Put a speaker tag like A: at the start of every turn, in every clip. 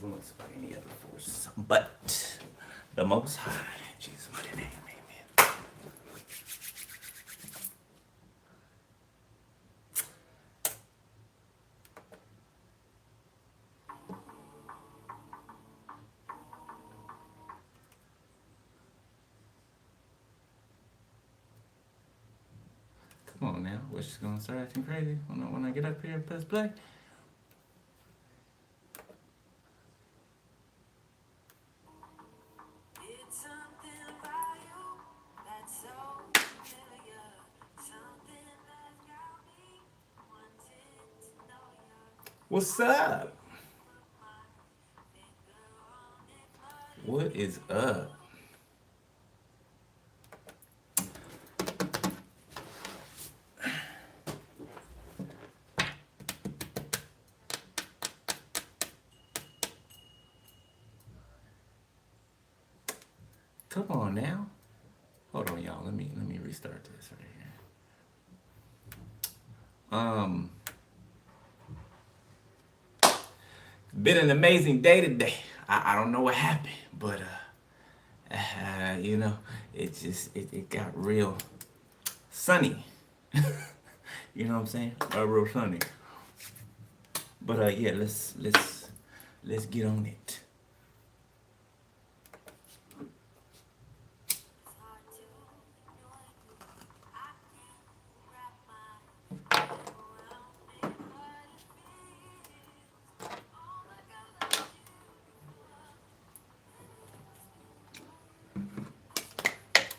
A: influenced by any other force but the Most High. In Jesus' mighty name, amen. Come on now, what's just gonna start acting crazy when I get up here and press play? What's up? What is up? Come on now. Hold on, y'all. Let me restart this right here. Been an amazing day today. I don't know what happened, but you know, it got real sunny. You know what I'm saying? Real sunny. But yeah, let's get on it.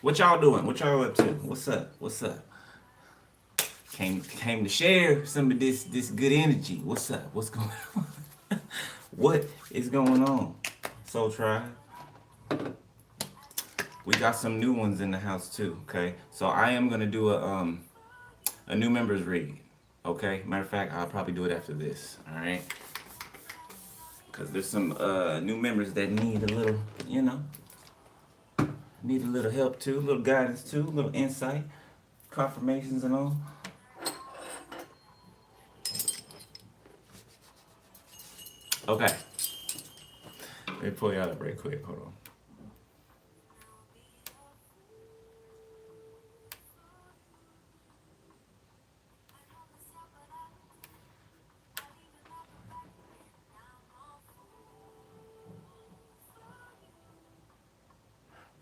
A: What y'all doing? What y'all up to? What's up? What's up? Came to share some of this good energy. What's up? What's going on? What is going on? Soul Tribe. We got some new ones in the house too. Okay, so I am gonna do a new members read. Okay, matter of fact, I'll probably do it after this. All right, because there's some new members that need a little, you know. Need a little help too, a little guidance too, a little insight, confirmations and all. Okay. Let me pull y'all up real quick. Hold on.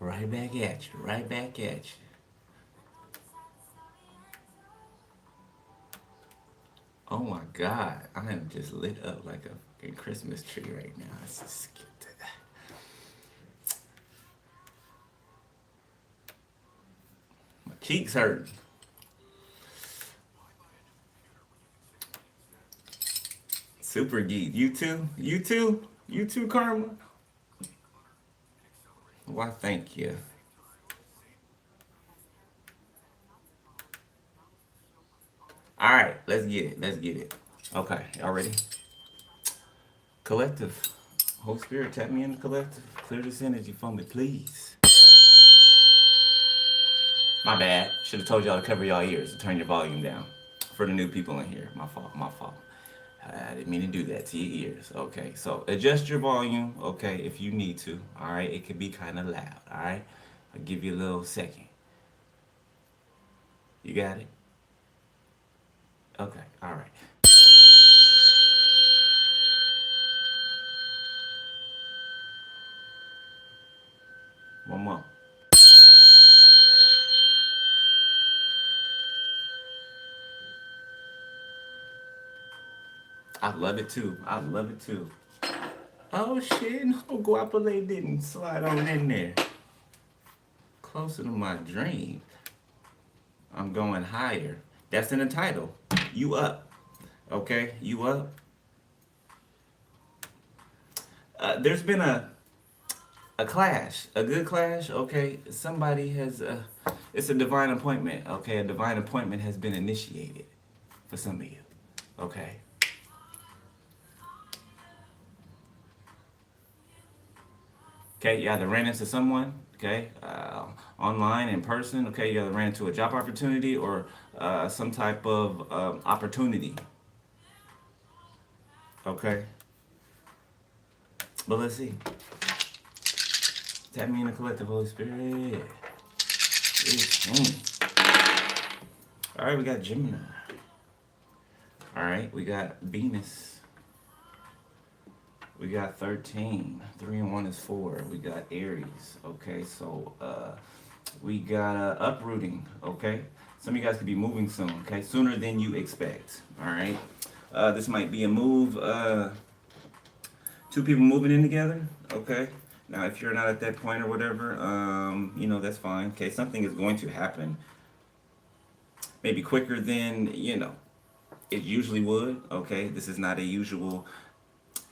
A: Right back at you. Right back at you. Oh my God. I am just lit up like a fucking Christmas tree right now. Let's just get to that. My cheeks hurt. Super geek. You too? You too? You too, Karma? Why, thank you. All right, let's get it. Let's get it. Okay, y'all ready? Collective. Holy Spirit, tap me in the collective. Clear this energy for me, please. My bad. Should have told y'all to cover y'all ears and turn your volume down. For the new people in here. My fault, my fault. I didn't mean to do that to your ears. Okay, so adjust your volume, okay, if you need to. All right, it could be kind of loud. All right, I'll give you a little second. You got it? Okay, all right. One more. I love it too. I love it too. Oh shit, no guapole didn't slide on in there. Closer to my dream. I'm going higher. That's in the title. You up. Okay, you up. There's been a clash, a good clash. Okay, somebody has it's a divine appointment. Okay, a divine appointment has been initiated for some of you. Okay. Okay, you either ran into someone, okay, online, in person, okay, you either ran into a job opportunity or some type of opportunity, okay? But let's see. Tap me in the collective, Holy Spirit. 18. All right, we got Gemini. All right, we got Venus. We got 13. 3 and 1 is 4. We got Aries. Okay, so we got uprooting. Okay, some of you guys could be moving soon. Okay, sooner than you expect. All right, this might be a move. Two people moving in together. Okay. Now, if you're not at that point or whatever, you know, that's fine. Okay, something is going to happen. Maybe quicker than, you know, it usually would. Okay, this is not a usual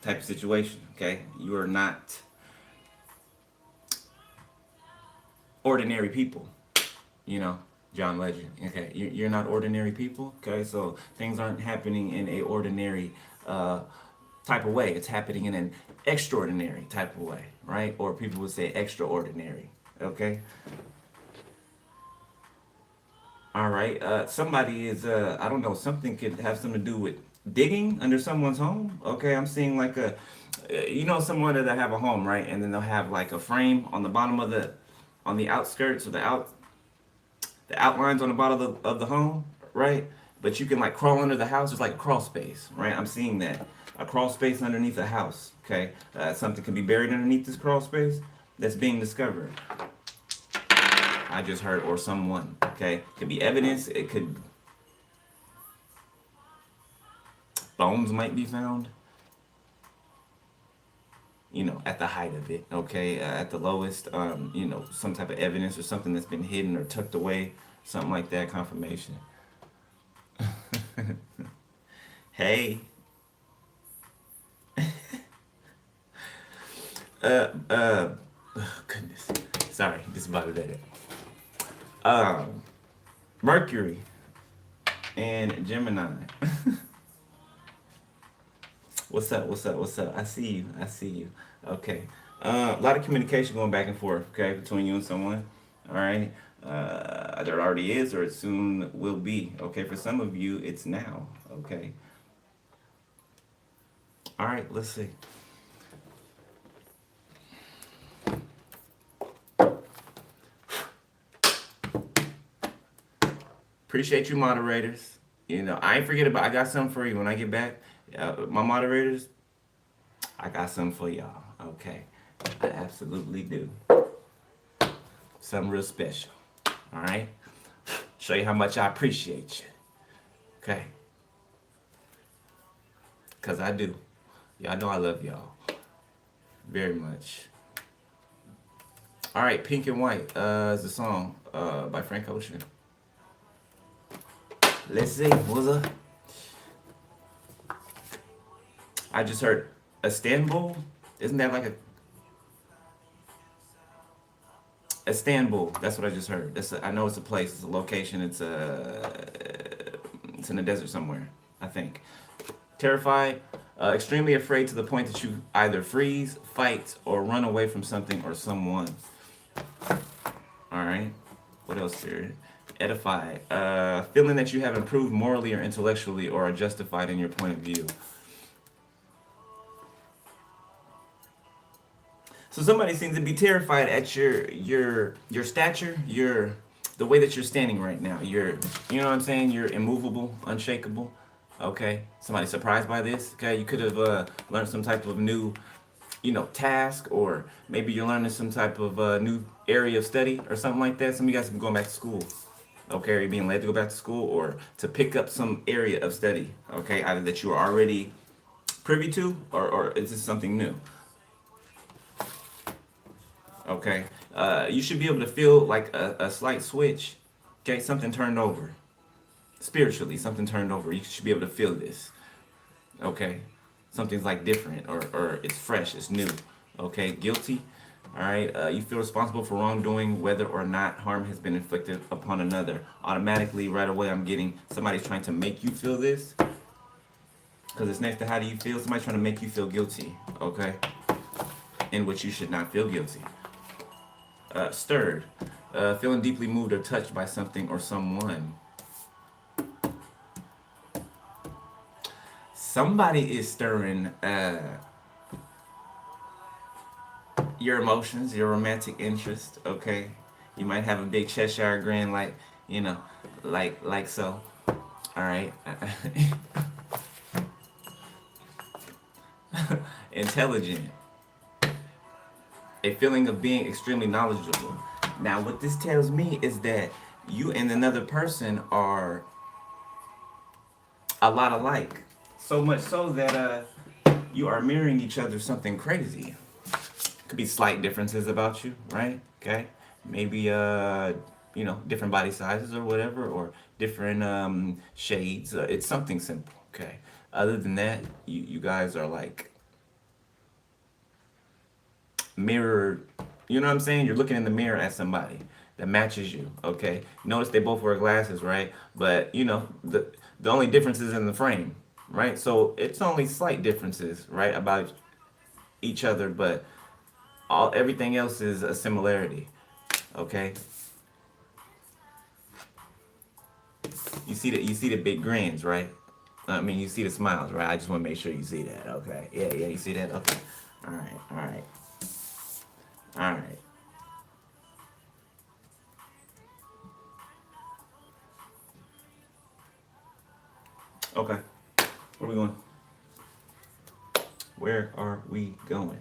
A: type of situation. Okay, you are not ordinary people. You know, John Legend. Okay, you're not ordinary people. Okay, so things aren't happening in a ordinary type of way. It's happening in an extraordinary type of way, right? Or people would say extraordinary. Okay. All right. Somebody is I don't know, something could have something to do with digging under someone's home. Okay, I'm seeing like a you know, someone that have a home, right? And then they'll have like a frame on the bottom of the on the outskirts or the outlines on the bottom of the home, right? But you can like crawl under the house. It's like a crawl space, right? I'm seeing that. A crawl space underneath a house, okay? Something could be buried underneath this crawl space that's being discovered. I just heard, or someone, okay? Could be evidence. It could, bones might be found, you know, at the height of it, okay? At the lowest, you know, some type of evidence or something that's been hidden or tucked away, something like that, confirmation. Hey. Oh, goodness. Sorry, just about it. Mercury and Gemini. What's up? What's up? What's up? I see you. I see you. Okay. A lot of communication going back and forth, okay, between you and someone. All right. There already is, or it soon will be. Okay. For some of you, it's now. Okay. All right. Let's see. Appreciate you, moderators. You know, I ain't forget about. I got something for you when I get back. My moderators, I got something for y'all. Okay, I absolutely do. Something real special. All right. Show you how much I appreciate you. Okay. Cause I do. Y'all know I love y'all very much. All right, Pink and White is the song by Frank Ocean. Let's see, what's up? I just heard Istanbul. Isn't that like Istanbul? That's what I just heard. I know it's a place. It's a location. It's in the desert somewhere, I think. Terrified, extremely afraid to the point that you either freeze, fight, or run away from something or someone. All right. What else, Spirit? Edified, feeling that you have improved morally or intellectually or are justified in your point of view. So somebody seems to be terrified at your stature, the way that you're standing right now. You know what I'm saying? You're immovable, unshakable. Okay. Somebody surprised by this. Okay. You could have learned some type of new, you know, task, or maybe you're learning some type of new area of study or something like that. Some of you guys have been going back to school. Okay, are you being led to go back to school or to pick up some area of study? Okay, either that you are already privy to, or is this something new? Okay, you should be able to feel like a slight switch. Okay, something turned over. Spiritually, something turned over. You should be able to feel this. Okay, something's like different, or it's fresh, it's new. Okay, guilty. All right, you feel responsible for wrongdoing, whether or not harm has been inflicted upon another. Automatically, right away, I'm getting somebody's trying to make you feel this. Because it's next to how do you feel? Somebody's trying to make you feel guilty, okay? In which you should not feel guilty. Stirred, feeling deeply moved or touched by something or someone. Somebody is stirring, your emotions, your romantic interest, okay? You might have a big Cheshire grin, like, you know, like so. All right. Intelligent. A feeling of being extremely knowledgeable. Now, what this tells me is that you and another person are a lot alike. So much so that you are mirroring each other something crazy. Could be slight differences about you, right? Okay. Maybe different body sizes or whatever, or different shades. It's something simple, okay? Other than that, you guys are like mirrored. You know what I'm saying? You're looking in the mirror at somebody that matches you, okay? Notice they both wear glasses, right? But the only difference is in the frame, right? So it's only slight differences, right, about each other, but everything else is a similarity, okay? You see the big grins, right? I mean, you see the smiles, right? I just want to make sure you see that, okay? Yeah, you see that? Okay. All right. Okay. Where are we going? Where are we going?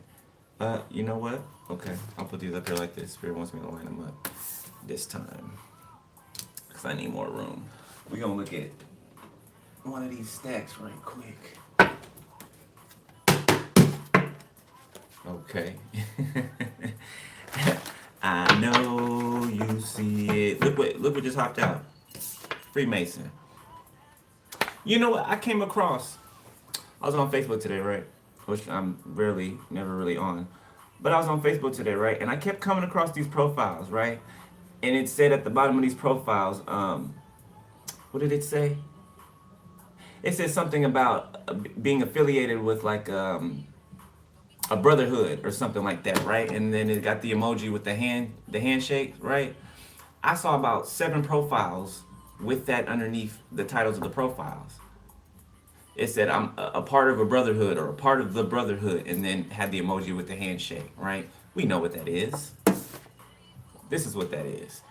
A: You know what? Okay, I'll put these up here like this. Spirit wants me to line them up this time, because I need more room. We're going to look at one of these stacks right quick. Okay. I know you see it. Look what just hopped out. Freemason. You know what? I came across. I was on Facebook today, right? Which I'm never really on. But I was on Facebook today, right? And I kept coming across these profiles, right? And it said at the bottom of these profiles, what did it say? It said something about being affiliated with like a brotherhood or something like that, right? And then it got the emoji with the handshake, right? I saw about 7 profiles with that underneath the titles of the profiles. It said I'm a part of a brotherhood or a part of the brotherhood, and then had the emoji with the handshake, right? We know what that is. This is what that is.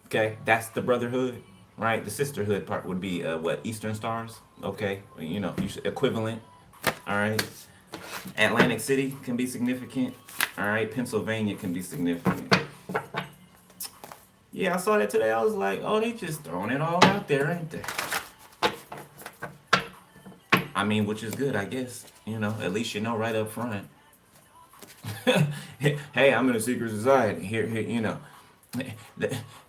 A: Okay, that's the brotherhood, right? The sisterhood part would be what, Eastern Stars? Okay, you should, equivalent. All right. Atlantic City can be significant. All right, Pennsylvania can be significant. Yeah, I saw that today. I was like, oh, they just throwing it all out there, ain't they? I mean, which is good, I guess. At least you know right up front. Hey, I'm in a secret society. Here.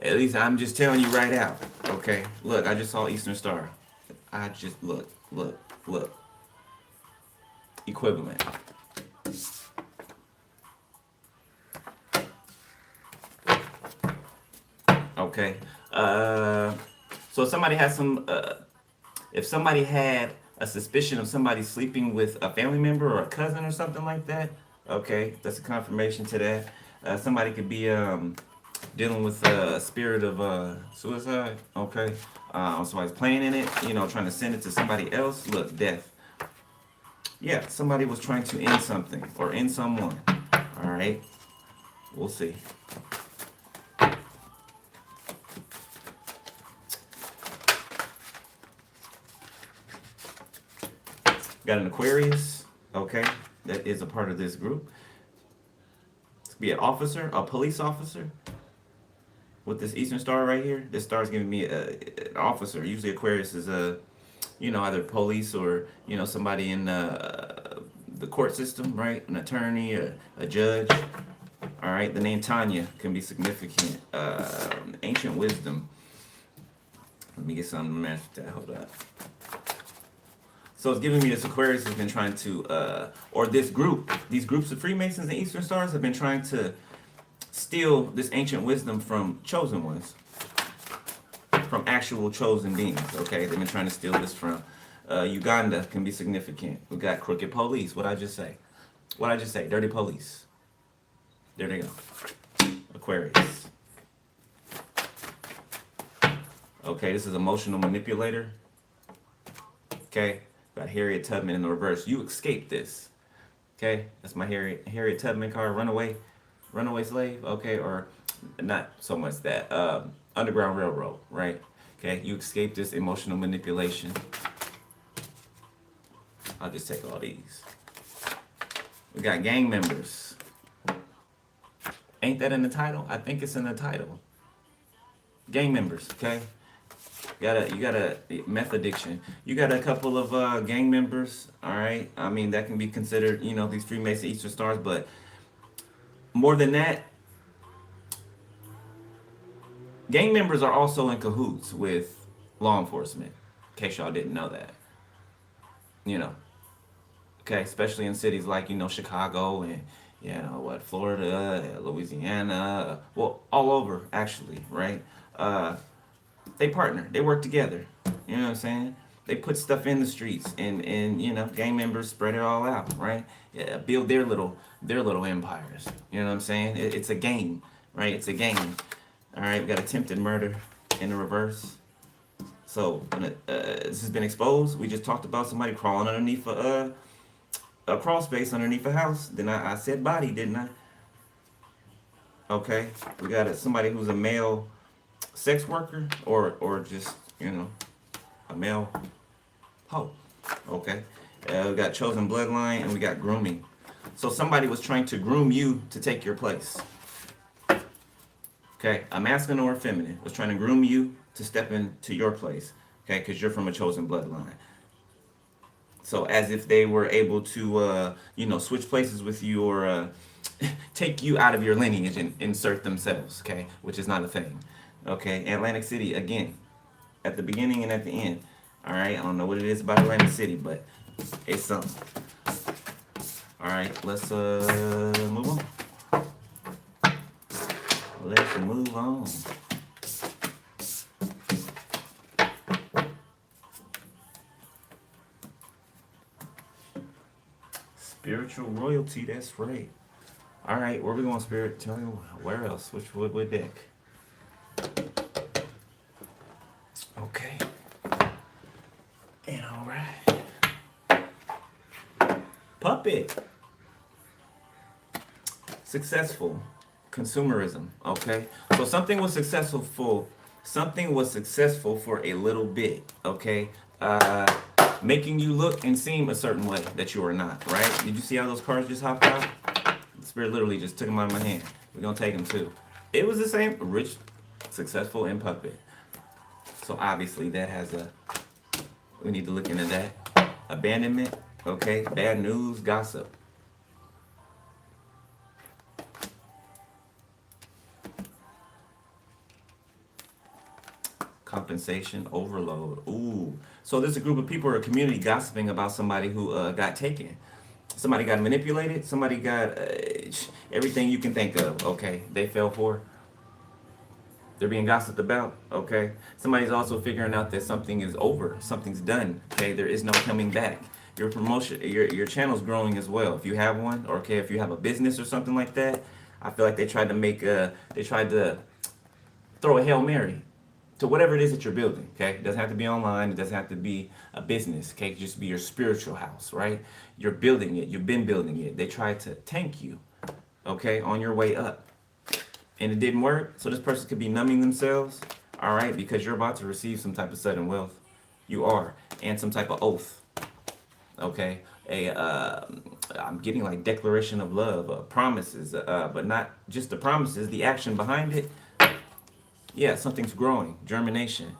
A: At least I'm just telling you right out. Okay, look, I just saw Eastern Star. I just look. Equivalent. Okay. So if somebody has if somebody had a suspicion of somebody sleeping with a family member or a cousin or something like that, okay, that's a confirmation to that. Somebody could be dealing with a spirit of suicide, okay. Somebody's playing in it, trying to send it to somebody else. Look, death. Yeah, somebody was trying to end something or end someone. All right, we'll see. Got an Aquarius, okay, that is a part of this group. It's be an officer, a police officer. With this Eastern Star right here, this star is giving me an officer. Usually Aquarius is either police or somebody in the court system, right? An attorney, a judge. All right, the name Tanya can be significant. Ancient wisdom. Let me get something to match with that. Hold up. So it's giving me this Aquarius has been trying to, or these groups of Freemasons and Eastern Stars have been trying to steal this ancient wisdom from chosen ones, from actual chosen beings, okay? They've been trying to steal this from Uganda can be significant. We got crooked police. What'd I just say? Dirty police. There they go. Aquarius. Okay, this is emotional manipulator. Okay, got Harriet Tubman in the reverse. You escaped this. Okay, that's my Harriet Tubman card. Runaway slave. Okay, or not so much that. Underground Railroad. Right. Okay, you escape this emotional manipulation. I'll just take all these. We got gang members. Ain't that in the title? I think it's in the title. Gang members. Okay. You got a meth addiction. You got a couple of gang members, all right? I mean, that can be considered, these Freemason Eastern Stars, but more than that, gang members are also in cahoots with law enforcement, in case y'all didn't know that. Okay, especially in cities like, Chicago and, Florida, Louisiana, well, all over, actually, right? They partner, they work together. You know what I'm saying? They put stuff in the streets, and gang members spread it all out, right? Yeah, build their little empires. You know what I'm saying? It's a game, right? It's a game. All right, we got attempted murder in the reverse. So when this has been exposed, we just talked about somebody crawling underneath a crawl space underneath a house. Then I said body, didn't I? Okay, we got somebody who's a male sex worker or just a male hoe. Okay, we got chosen bloodline and we got grooming. So somebody was trying to groom you to take your place. Okay, a masculine or a feminine was trying to groom you to step into your place. Okay, because you're from a chosen bloodline. So as if they were able to switch places with you or take you out of your lineage and insert themselves. Okay, which is not a thing. Okay, Atlantic City, again, at the beginning and at the end. All right, I don't know what it is about Atlantic City, but it's something. All right, let's move on. Let's move on. Spiritual royalty, that's right. All right, where we going, Spirit? Tell me where else? What deck? Okay. And all right. Puppet. Successful. Consumerism. Okay. So something was successful for a little bit. Okay. Making you look and seem a certain way that you are not. Right? Did you see how those cards just hopped out? The Spirit literally just took them out of my hand. We're gonna take them too. It was the same. Rich, successful, and puppet. So obviously that has we need to look into that. Abandonment, okay, bad news, gossip. Compensation, overload. Ooh. So there's a group of people or a community gossiping about somebody who got taken. Somebody got manipulated. Somebody got everything you can think of, okay, they fell for. They're being gossiped about, okay? Somebody's also figuring out that something is over, something's done, okay? There is no coming back. Your promotion, your channel's growing as well. If you have one, or okay, if you have a business or something like that, I feel like they tried to throw a Hail Mary to whatever it is that you're building, okay? It doesn't have to be online, it doesn't have to be a business, okay? It can just be your spiritual house, right? You're building it, you've been building it. They tried to tank you, okay, on your way up. And it didn't work, so this person could be numbing themselves, all right, because you're about to receive some type of sudden wealth. You are, and some type of oath, okay? I'm getting like declaration of love, promises, but not just the promises, the action behind it. Yeah, something's growing, germination.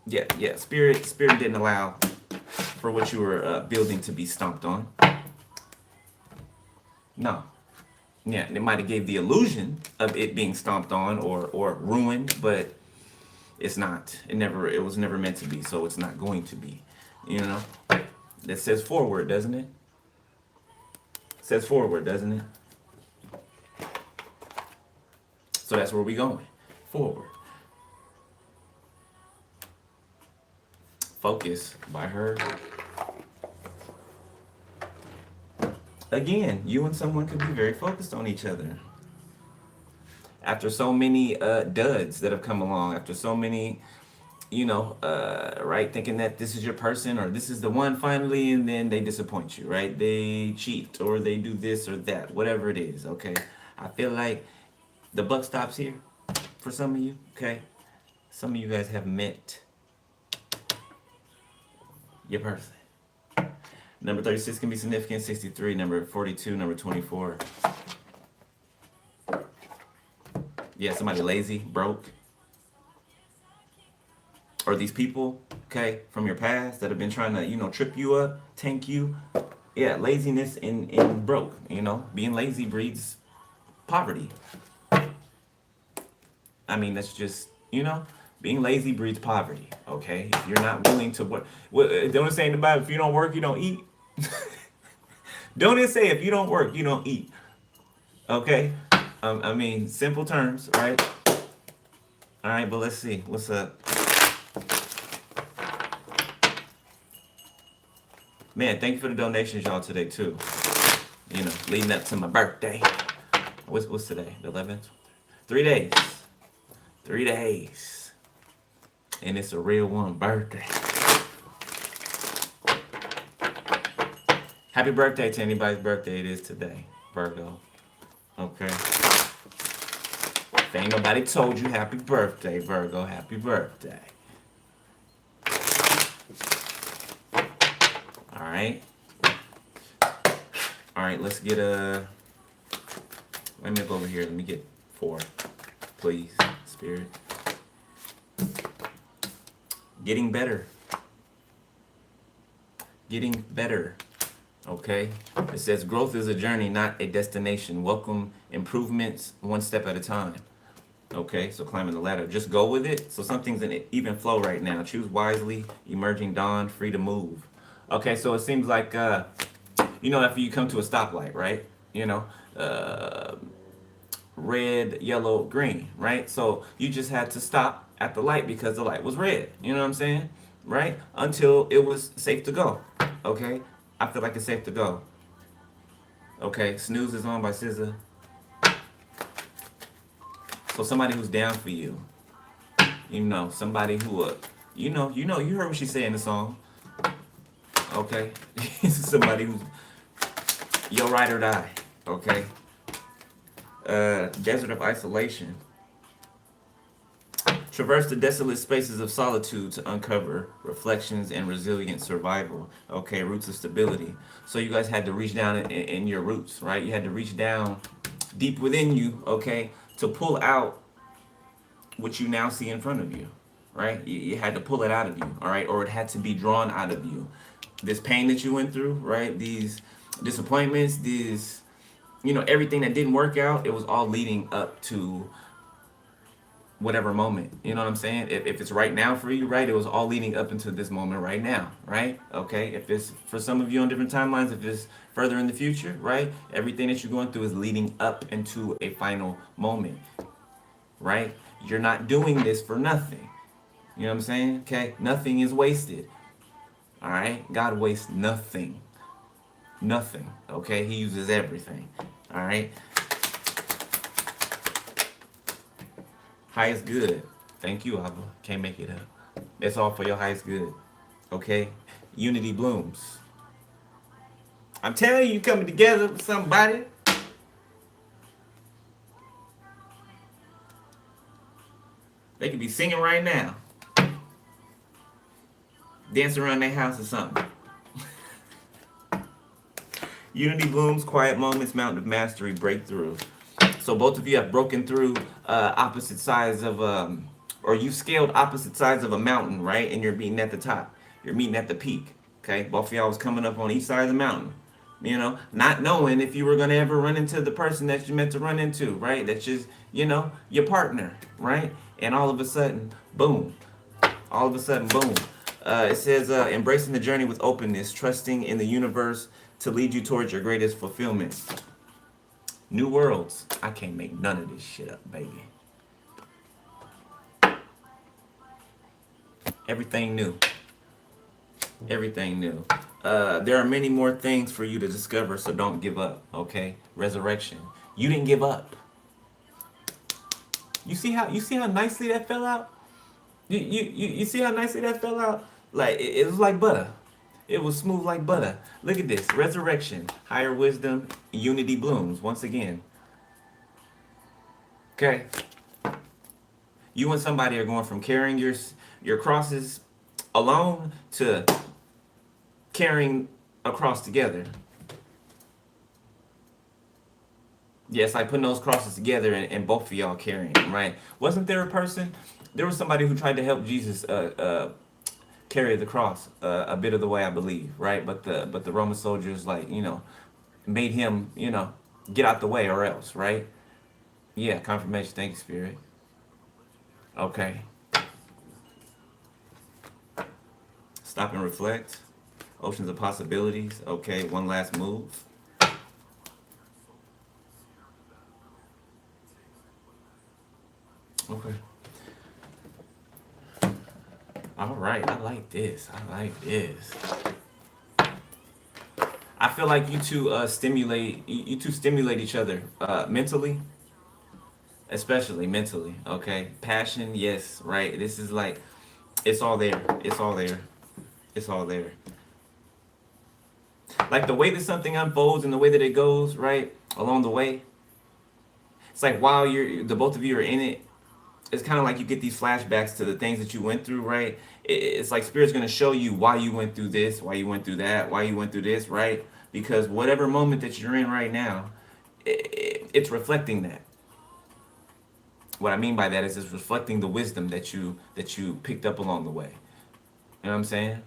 A: Yeah, spirit didn't allow for what you were building to be stomped on. No. Yeah, and it might have gave the illusion of it being stomped on or ruined, but it's not. It was never meant to be, so it's not going to be. You know? That says forward, doesn't it? Says forward, doesn't it? So that's where we going. Forward. Focus by her. Again, you and someone could be very focused on each other. After so many duds that have come along, after so many right, thinking that this is your person or this is the one finally, and then they disappoint you, right? They cheat or they do this or that, whatever it is, okay? I feel like the buck stops here for some of you, okay? Some of you guys have met your person. Number 36 can be significant, 63, number 42, number 24. Yeah, somebody lazy, broke. Or these people, okay, from your past that have been trying to, trip you up, tank you. Yeah, laziness and broke, being lazy breeds poverty. I mean, that's just, being lazy breeds poverty, okay? If you're not willing to work, don't it say in the Bible, if you don't work, you don't eat? Don't it say if you don't work, you don't eat? Okay? I mean, simple terms, right? All right, but let's see. What's up? Man, thank you for the donations, y'all, today, too. Leading up to my birthday. What's today? The 11th? 3 days. 3 days. And it's a real one birthday. Happy birthday to anybody's birthday it is today, Virgo. Okay. If ain't nobody told you happy birthday, Virgo, happy birthday. Alright. Alright, let's get let me go over here. Let me get 4. Please, Spirit. Getting better. Getting better. Okay? It says growth is a journey, not a destination. Welcome improvements one step at a time. Okay, so climbing the ladder. Just go with it. So something's in even flow right now. Choose wisely. Emerging dawn. Free to move. Okay, so it seems like, after you come to a stoplight, right? Red, yellow, green, right? So you just had to stop at the light because the light was red. You know what I'm saying? Right? Until it was safe to go. Okay? I feel like it's safe to go. Okay, Snooze is on by SZA. So somebody who's down for you. Somebody who, you heard what she said in the song. Okay? Somebody who's your ride or die. Okay? Desert of isolation. Traverse the desolate spaces of solitude to uncover reflections and resilient survival. Okay, roots of stability. So you guys had to reach down in your roots, right? You had to reach down deep within you, okay, to pull out what you now see in front of you, right? You had to pull it out of you, all right? Or it had to be drawn out of you. This pain that you went through, right? These disappointments, these, everything that didn't work out, it was all leading up to whatever moment, you know what I'm saying? If it's right now for you, right, it was all leading up into this moment right now, right? Okay, if it's for some of you on different timelines, if it's further in the future, right, everything that you're going through is leading up into a final moment, right? You're not doing this for nothing, you know what I'm saying? Okay, nothing is wasted, all right? God wastes nothing, okay? He uses everything, all right? Highest good. Thank you, Abba. Can't make it up. That's all for your highest good. Okay? Unity blooms. I'm telling you, coming together with somebody. They could be singing right now. Dancing around their house or something. Unity blooms, quiet moments, mountain of mastery, breakthrough. So both of you have broken through opposite sides of, or you scaled opposite sides of a mountain, right? And you're meeting at the top. You're meeting at the peak, okay? Both of y'all was coming up on each side of the mountain, not knowing if you were going to ever run into the person that you meant to run into, right? That's just, your partner, right? And all of a sudden, boom. All of a sudden, boom. It says, embracing the journey with openness, trusting in the universe to lead you towards your greatest fulfillment. New worlds. I can't make none of this shit up, baby. Everything new. Everything new. There are many more things for you to discover, so don't give up, okay? Resurrection. You didn't give up. You see how nicely that fell out? You see how nicely that fell out? Like it was like butter. It was smooth like butter. Look at this. Resurrection, higher wisdom, unity blooms once again. Okay. You and somebody are going from carrying your crosses alone to carrying a cross together. Yeah, it's like putting those crosses together and both of y'all carrying them, right? Wasn't there a person? There was somebody who tried to help Jesus carry the cross a bit of the way, I believe, right? But the Roman soldiers, like, made him, get out the way or else, right? Yeah, confirmation. Thank you, Spirit. Okay. Stop and reflect. Oceans of possibilities. Okay, one last move. Okay. All right, I like this. I like this. I feel like you two stimulate each other mentally, especially mentally. Okay, passion, yes, right. This is like it's all there. It's all there. It's all there. Like the way that something unfolds and the way that it goes, right along the way. It's like while the both of you are in it, it's kind of like you get these flashbacks to the things that you went through, right? It's like Spirit's going to show you why you went through this, why you went through that, why you went through this, right? Because whatever moment that you're in right now, it's reflecting that. What I mean by that is it's reflecting the wisdom that you picked up along the way. You know what I'm saying?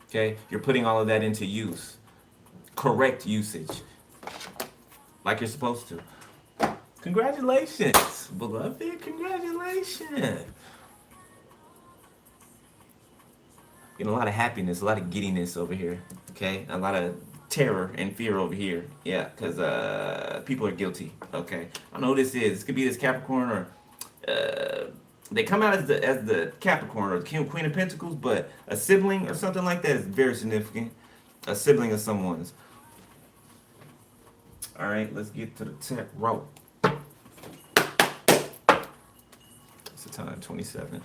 A: Okay? You're putting all of that into use. Correct usage. Like you're supposed to. Congratulations, beloved. Congratulations. Getting a lot of happiness, a lot of giddiness over here. Okay? A lot of terror and fear over here. Yeah, because people are guilty. Okay? I don't know who this is. This could be this Capricorn or they come out as the Capricorn or the Queen of Pentacles, but a sibling or something like that is very significant. A sibling of someone's. All right, let's get to the tarot. It's the time, 27.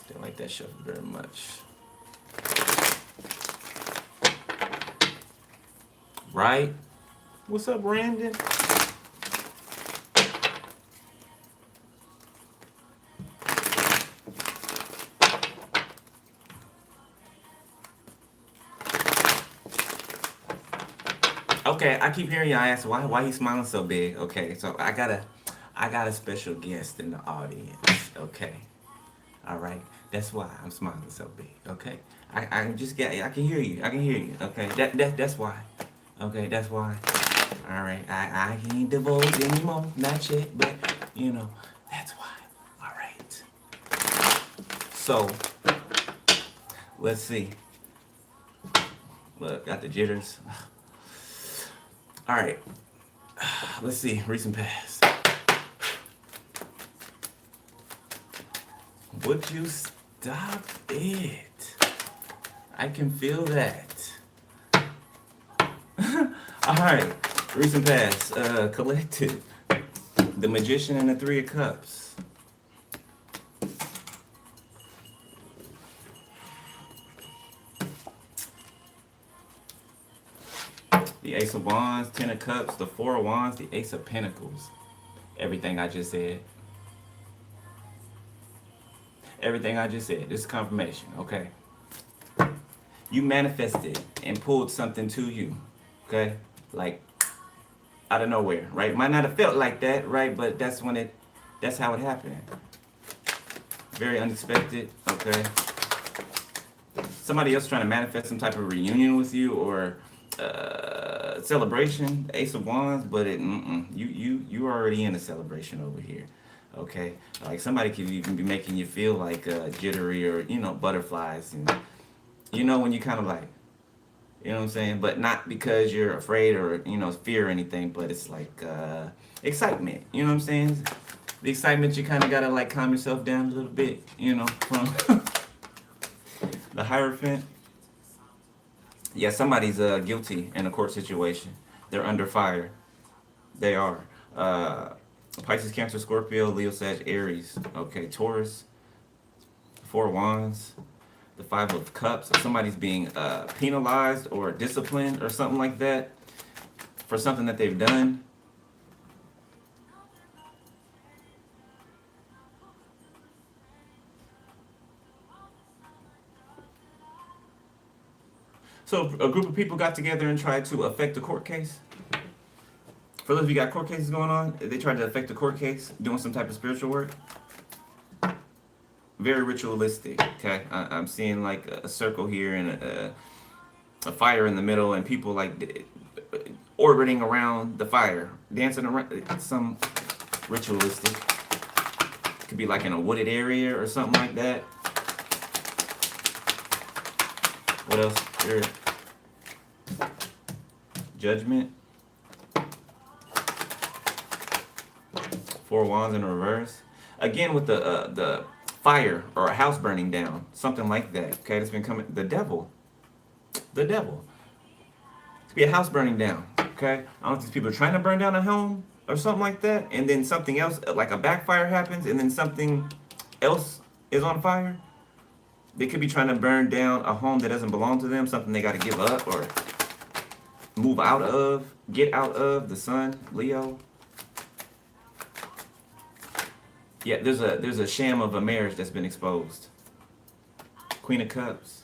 A: Didn't like that shuffle very much. Right? What's up, Brandon? Okay, I keep hearing y'all ask why he's smiling so big. Okay, so I got a special guest in the audience. Okay, all right, that's why I'm smiling so big. Okay, I can hear you. I can hear you. Okay, that's why. Okay, that's why. All right, I can't divulge anymore, not yet, but that's why. All right. So let's see. Look, got the jitters. All right, let's see, recent past. Would you stop it? I can feel that. All right, recent past, collective. The Magician and the Three of Cups. The Ace of Wands, Ten of Cups, the Four of Wands, the Ace of Pentacles. Everything I just said. Everything I just said. This is confirmation, okay? You manifested and pulled something to you, okay? Like, out of nowhere, right? Might not have felt like that, right? But that's how it happened. Very unexpected, okay? Somebody else trying to manifest some type of reunion with you or celebration, Ace of Wands, but you already in a celebration over here, okay? Like somebody could even be making you feel like jittery or butterflies, and when you kind of like, you know what I'm saying, but not because you're afraid or fear or anything, but it's like excitement, you know what I'm saying? The excitement, you kind of gotta like calm yourself down a little bit, from the Hierophant. Yeah, somebody's guilty in a court situation. They're under fire. They are. Pisces, Cancer, Scorpio, Leo, Sag, Aries. Okay, Taurus, Four of Wands, the Five of Cups. So somebody's being penalized or disciplined or something like that for something that they've done. So a group of people got together and tried to affect a court case. For those of you got court cases going on, they tried to affect a court case, doing some type of spiritual work. Very ritualistic. Okay, I'm seeing like a circle here and a fire in the middle, and people like orbiting around the fire, dancing around. Some ritualistic. Could be like in a wooded area or something like that. What else? Spirit. Judgment. Four Wands in reverse. Again with the fire or a house burning down, something like that. Okay, that's been coming. The devil. The devil. It could be a house burning down. Okay, I don't know if these people are trying to burn down a home or something like that, and then something else, like a backfire happens, and then something else is on fire. They could be trying to burn down a home that doesn't belong to them, something they got to give up or move out of, get out of. The Sun, Leo. Yeah, there's a sham of a marriage that's been exposed. Queen of Cups.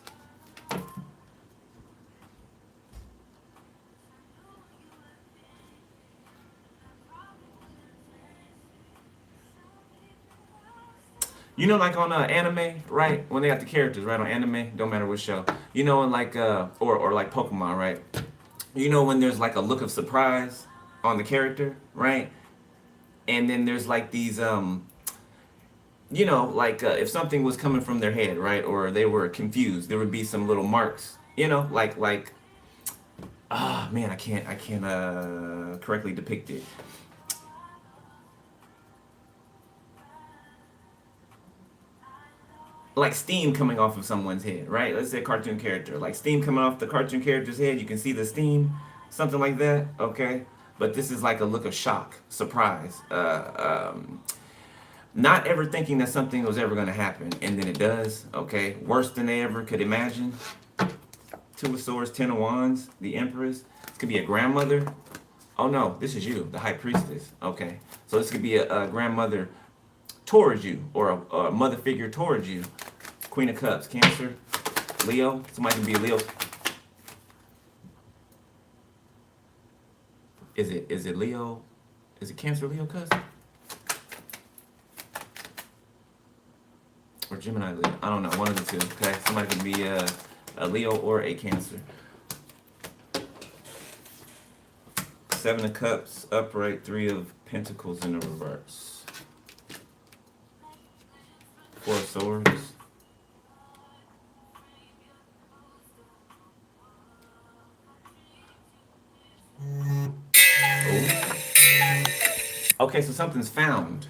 A: You know, like on anime, right? When they got the characters, right, on anime, don't matter what show. You know, in like or like Pokemon, right? You know when there's like a look of surprise on the character, right? And then there's like these you know, like if something was coming from their head, right, or they were confused, there would be some little marks, you know, like man, I can't correctly depict it. Like steam coming off of someone's head, right? Let's say a cartoon character, like steam coming off the cartoon character's head. You can see the steam, something like that. Okay, but this is like a look of shock, surprise, not ever thinking that something was ever going to happen, and then it does. Okay, worse than they ever could imagine. Two of Swords, Ten of Wands, the Empress. This could be a grandmother. Oh no, this is you, the High Priestess. Okay, so this could be a grandmother towards you, or a mother figure towards you. Queen of Cups, Cancer, Leo. Somebody can be a Leo. Is it Leo? Is it Cancer, Leo, cousin? Or Gemini, Leo? I don't know. One of the two. Okay, somebody can be a Leo or a Cancer. Seven of Cups, upright. Three of Pentacles in the reverse. Four of Swords. Okay, so something's found.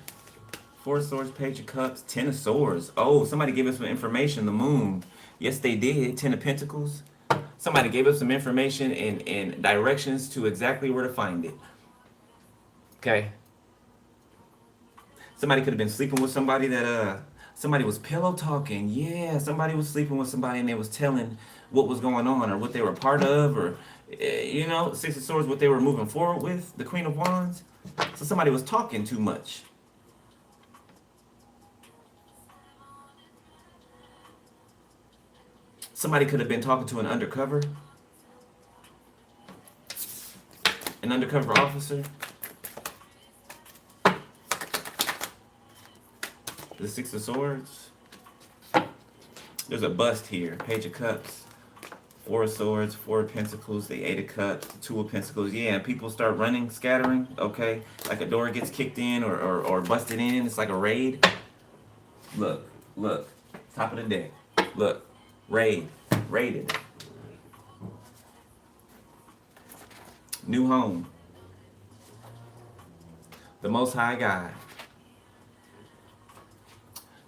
A: Four of Swords, Page of Cups, Ten of Swords. Oh, somebody gave us some information. The Moon. Yes, they did. Ten of Pentacles. Somebody gave us some information and directions to exactly where to find it. Okay. Somebody could have been sleeping with somebody that somebody was pillow talking. Yeah, somebody was sleeping with somebody and they was telling what was going on or what they were part of, or you know, Six of Swords, what they were moving forward with. The Queen of Wands. So somebody was talking too much. Somebody could have been talking to an undercover officer. The Six of Swords. There's a bust here. Page of Cups. Four of Swords, Four of Pentacles, the Eight of Cups, Two of Pentacles. Yeah, people start running, scattering, okay? Like a door gets kicked in or busted in. It's like a raid. Look. Top of the deck. Look. Raided. New home. The Most High God.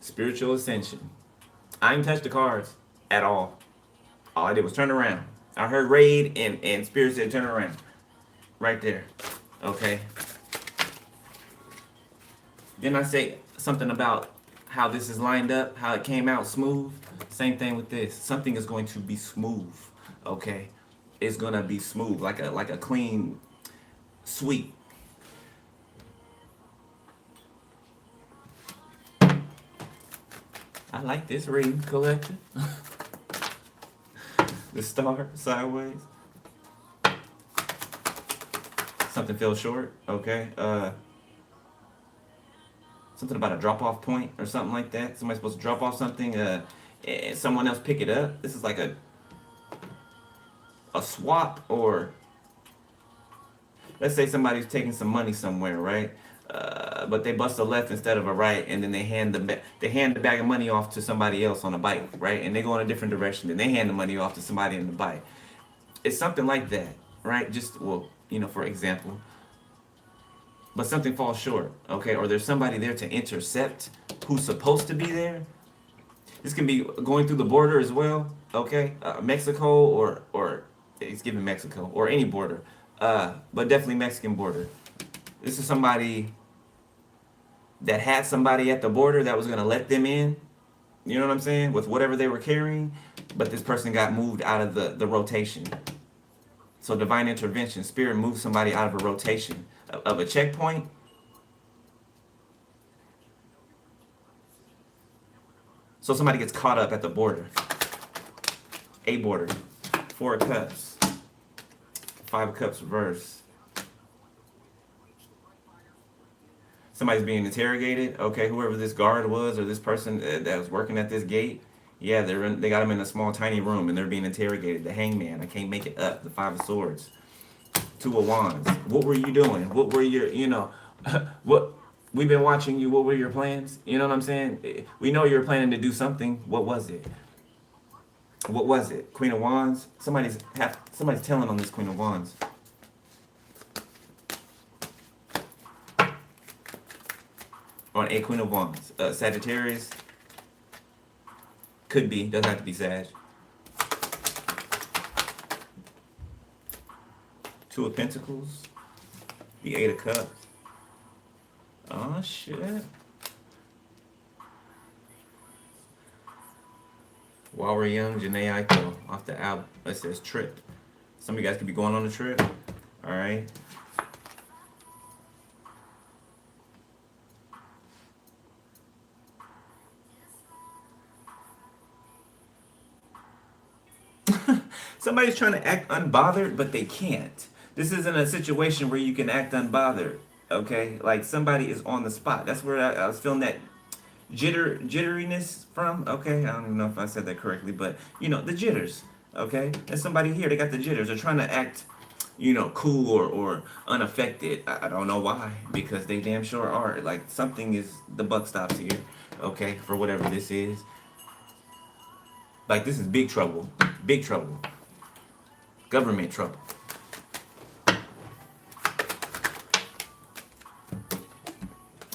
A: Spiritual ascension. I didn't touch the cards at all. All I did was turn around. I heard raid and Spirit said turn around. Right there. Okay. Didn't I say something about how this is lined up, how it came out smooth? Same thing with this. Something is going to be smooth, okay? It's gonna be smooth, like a clean sweep. I like this reading collector. The star sideways. Something fell short, okay? Something about a drop-off point or something like that. Somebody's supposed to drop off something, and someone else pick it up. This is like a swap, or let's say somebody's taking some money somewhere, right? But they bust a left instead of a right, and then they hand the bag of money off to somebody else on a bike, right? And they go in a different direction, then they hand the money off to somebody on the bike. It's something like that, right? Just, well, for example. But something falls short, okay? Or there's somebody there to intercept who's supposed to be there. This can be going through the border as well, okay? Mexico or it's given Mexico or any border, but definitely Mexican border. This is somebody that had somebody at the border that was gonna let them in. You know what I'm saying? With whatever they were carrying, but this person got moved out of the rotation. So divine intervention, spirit moves somebody out of a rotation of a checkpoint. So somebody gets caught up at the border. A border. 4 of Cups. 5 of Cups reverse. Somebody's being interrogated. Okay, whoever this guard was or this person that was working at this gate. Yeah, they got them in a small, tiny room, and they're being interrogated. The Hangman, I can't make it up. The 5 of Swords, 2 of Wands. What were you doing? What were your, what we've been watching you. What were your plans? You know what I'm saying? We know you're planning to do something. What was it? What was it? Queen of Wands. Somebody's telling on this Queen of Wands. On a Queen of Wands, Sagittarius. Could be, doesn't have to be Sag. 2 of Pentacles. The 8 of Cups. Oh, shit. While We're Young, Janae Aiko, off the album. It says trip. Some of you guys could be going on a trip. All right. Somebody's trying to act unbothered, but they can't. This isn't a situation where you can act unbothered, okay? Like somebody is on the spot. That's where I was feeling that jitteriness from, okay? I don't even know if I said that correctly, but, the jitters, okay? There's somebody here, they got the jitters. They're trying to act, cool or unaffected. I don't know why, because they damn sure are. Like something is, the buck stops here, okay, for whatever this is. Like this is big trouble. Big trouble. Government trouble.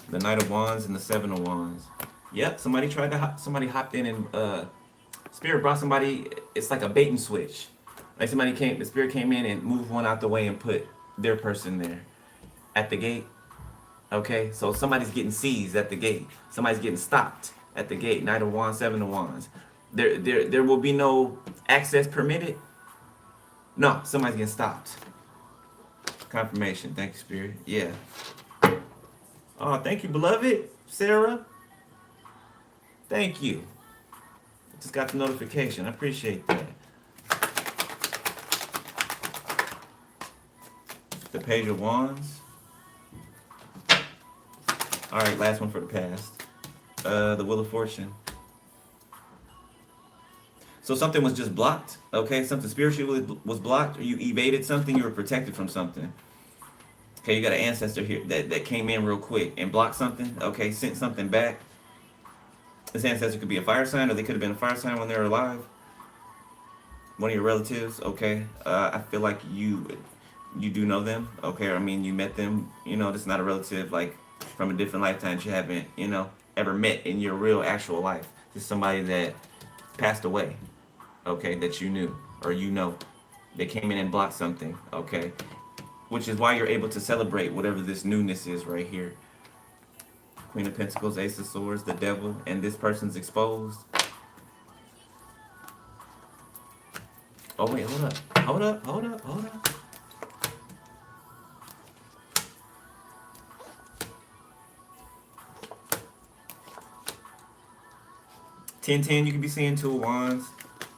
A: The Knight of Wands and the 7 of Wands. Yep, somebody hopped in and Spirit brought somebody. It's like a bait and switch. Like the Spirit came in and moved one out the way and put their person there at the gate. Okay, so somebody's getting seized at the gate. Somebody's getting stopped at the gate. Knight of Wands, 7 of Wands. There will be no access permitted. No, somebody's getting stopped. Confirmation. Thank you, Spirit. Yeah. Oh, thank you, beloved Sarah. Thank you. Just got the notification. I appreciate that. The Page of Wands. All right, last one for the past. The Wheel of Fortune. So something was just blocked, okay? Something spiritually was blocked, or you evaded something, you were protected from something. Okay, you got an ancestor here that came in real quick and blocked something, okay, sent something back. This ancestor could be a fire sign, or they could have been a fire sign when they were alive. One of your relatives, okay? I feel like you do know them, okay? I mean, you met them, this is not a relative, like, from a different lifetime you haven't, ever met in your real actual life. This is somebody that passed away. Okay, that you knew, or they came in and blocked something, okay? Which is why you're able to celebrate whatever this newness is right here. Queen of Pentacles, Ace of Swords, the Devil, and this person's exposed. Oh wait, hold up. Hold up, hold up, hold up. Ten, you can be seeing Two of Wands,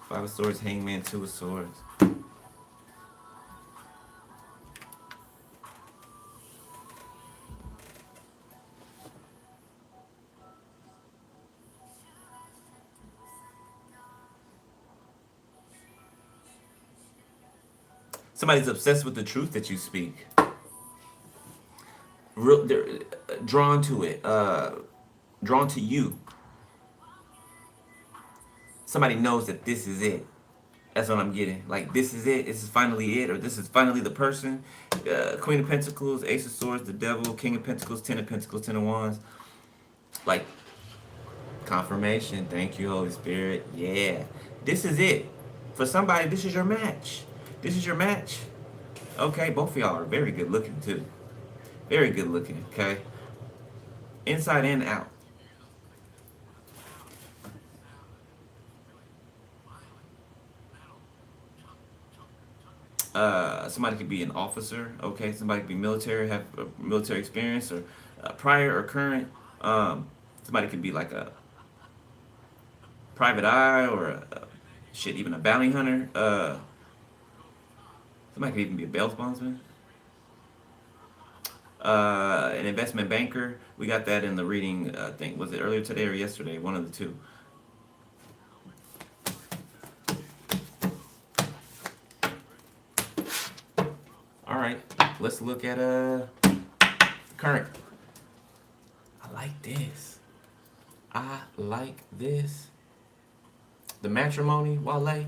A: Five of Swords, Hangman, Two of Swords. Somebody's obsessed with the truth that you speak. They're drawn to it, drawn to you. Somebody knows that this is it. That's what I'm getting. Like, this is it. This is finally it, or this is finally the person. Queen of Pentacles, Ace of Swords, the Devil, King of Pentacles, Ten of Pentacles, Ten of Wands. Like, confirmation. Thank you, Holy Spirit. Yeah. This is it. For somebody, this is your match. This is your match. Okay, both of y'all are very good looking, too. Very good looking, okay? Inside and out. Somebody could be an officer, okay? Somebody could be military, have military experience, or prior or current. Somebody could be like a private eye, or shit, even a bounty hunter. Somebody could even be a bail bondsman. An investment banker. We got that in the reading thing. Was it earlier today or yesterday? One of the two. All right, let's look at current. I like this. I like this. The Matrimony, Wale.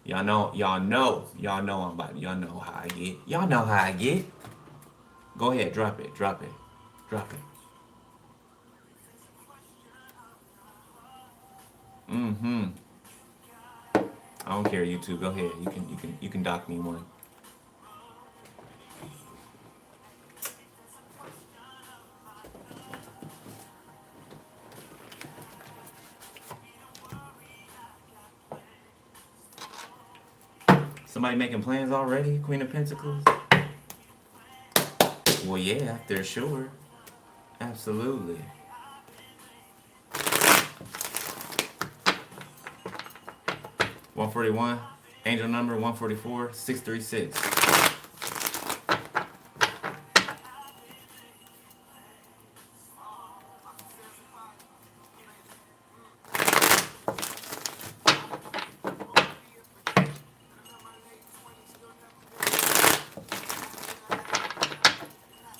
A: Y'all know I'm about, y'all know how I get. Y'all know how I get. Go ahead, drop it. Mm-hmm. I don't care, YouTube. Go ahead. You can dock me one. Somebody making plans already? Queen of Pentacles? Well, yeah, they're sure. Absolutely. $141. Angel number 144 636.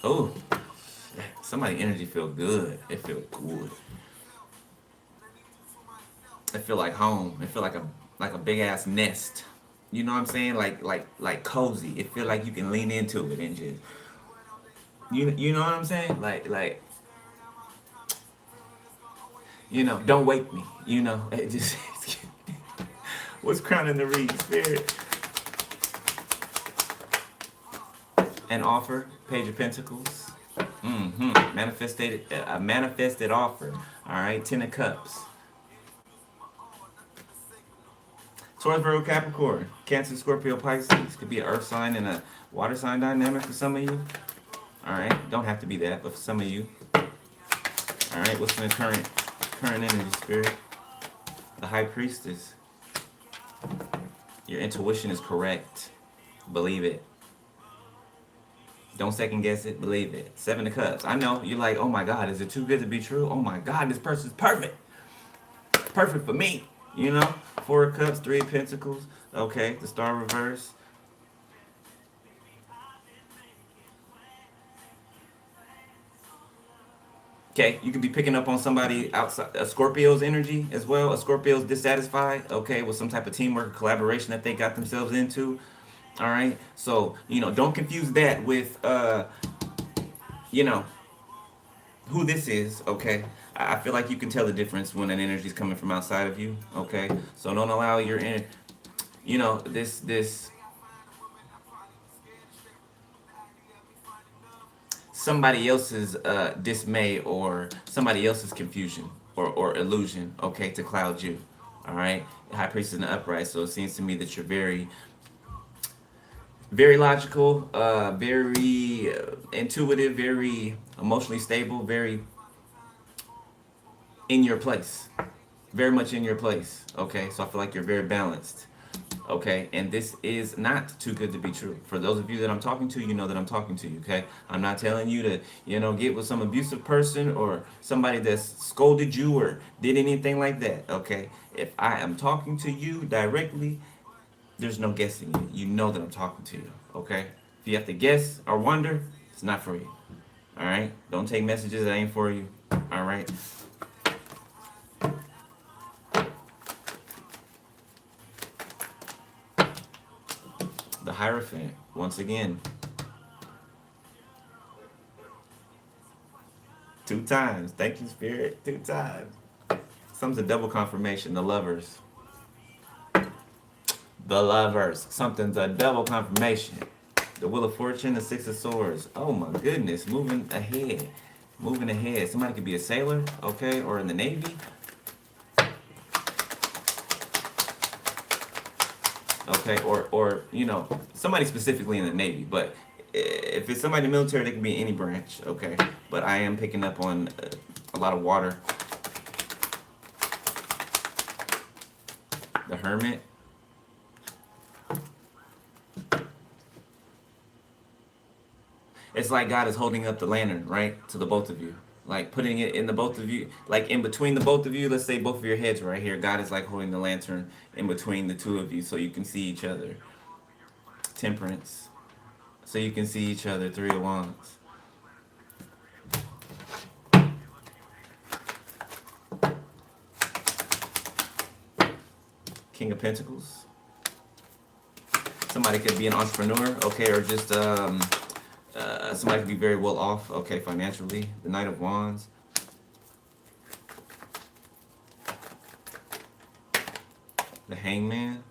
A: Oh, somebody energy feel good. It feel good. It feel like home. It feel like a big ass nest. You know what I'm saying? Like cozy. It feel like you can lean into it and just you know what I'm saying? Like don't wake me. It just what's crowning the reed, Spirit? An offer, Page of Pentacles. A manifested offer. All right, Ten of Cups. Taurus, Virgo, Capricorn, Cancer, Scorpio, Pisces. Could be an earth sign and a water sign dynamic for some of you. All right, don't have to be that, but for some of you. All right, what's in the current energy, Spirit? The High Priestess. Your intuition is correct. Believe it. Don't second guess it. Believe it. Seven of Cups. I know you're like, oh my God, is it too good to be true? Oh my God, this person's perfect. Perfect for me. Four of Cups, Three of Pentacles. Okay, the Star reverse. Okay, you could be picking up on somebody outside, a Scorpio's energy as well. A Scorpio's dissatisfied, okay, with some type of teamwork or collaboration that they got themselves into. All right, so, don't confuse that with, who this is, okay? I feel like you can tell the difference when an energy is coming from outside of you, okay? So don't allow your this somebody else's dismay or somebody else's confusion or illusion, okay, to cloud you. All right, High Priestess in the upright. So it seems to me that you're very logical, very intuitive, very emotionally stable, very in your place, very much in your place. Okay, so I feel like you're very balanced. Okay, and this is not too good to be true. For those of you that I'm talking to, you know that I'm talking to you. Okay, I'm not telling you to, get with some abusive person or somebody that's scolded you or did anything like that. Okay, if I am talking to you directly, there's no guessing it. You know that I'm talking to you. Okay, if you have to guess or wonder, it's not for you. All right, don't take messages that ain't for you. All right. The Hierophant, once again, 2 times. Thank you, Spirit. 2 times. Something's a double confirmation. The Lovers. The Lovers. Something's a double confirmation. The Wheel of Fortune, the Six of Swords. Oh my goodness. Moving ahead. Moving ahead. Somebody could be a sailor, okay, or in the Navy. Okay, or somebody specifically in the Navy, but if it's somebody in the military, they can be in any branch, okay? But I am picking up on a lot of water. The Hermit. It's like God is holding up the lantern, right, to the both of you. Like putting it in the both of you, like in between the both of you. Let's say both of your heads right here. God is like holding the lantern in between the two of you so you can see each other. Temperance. So you can see each other. 3 of Wands. King of Pentacles. Somebody could be an entrepreneur, okay, or just somebody could be very well off, okay, financially. The Knight of Wands. The Hangman.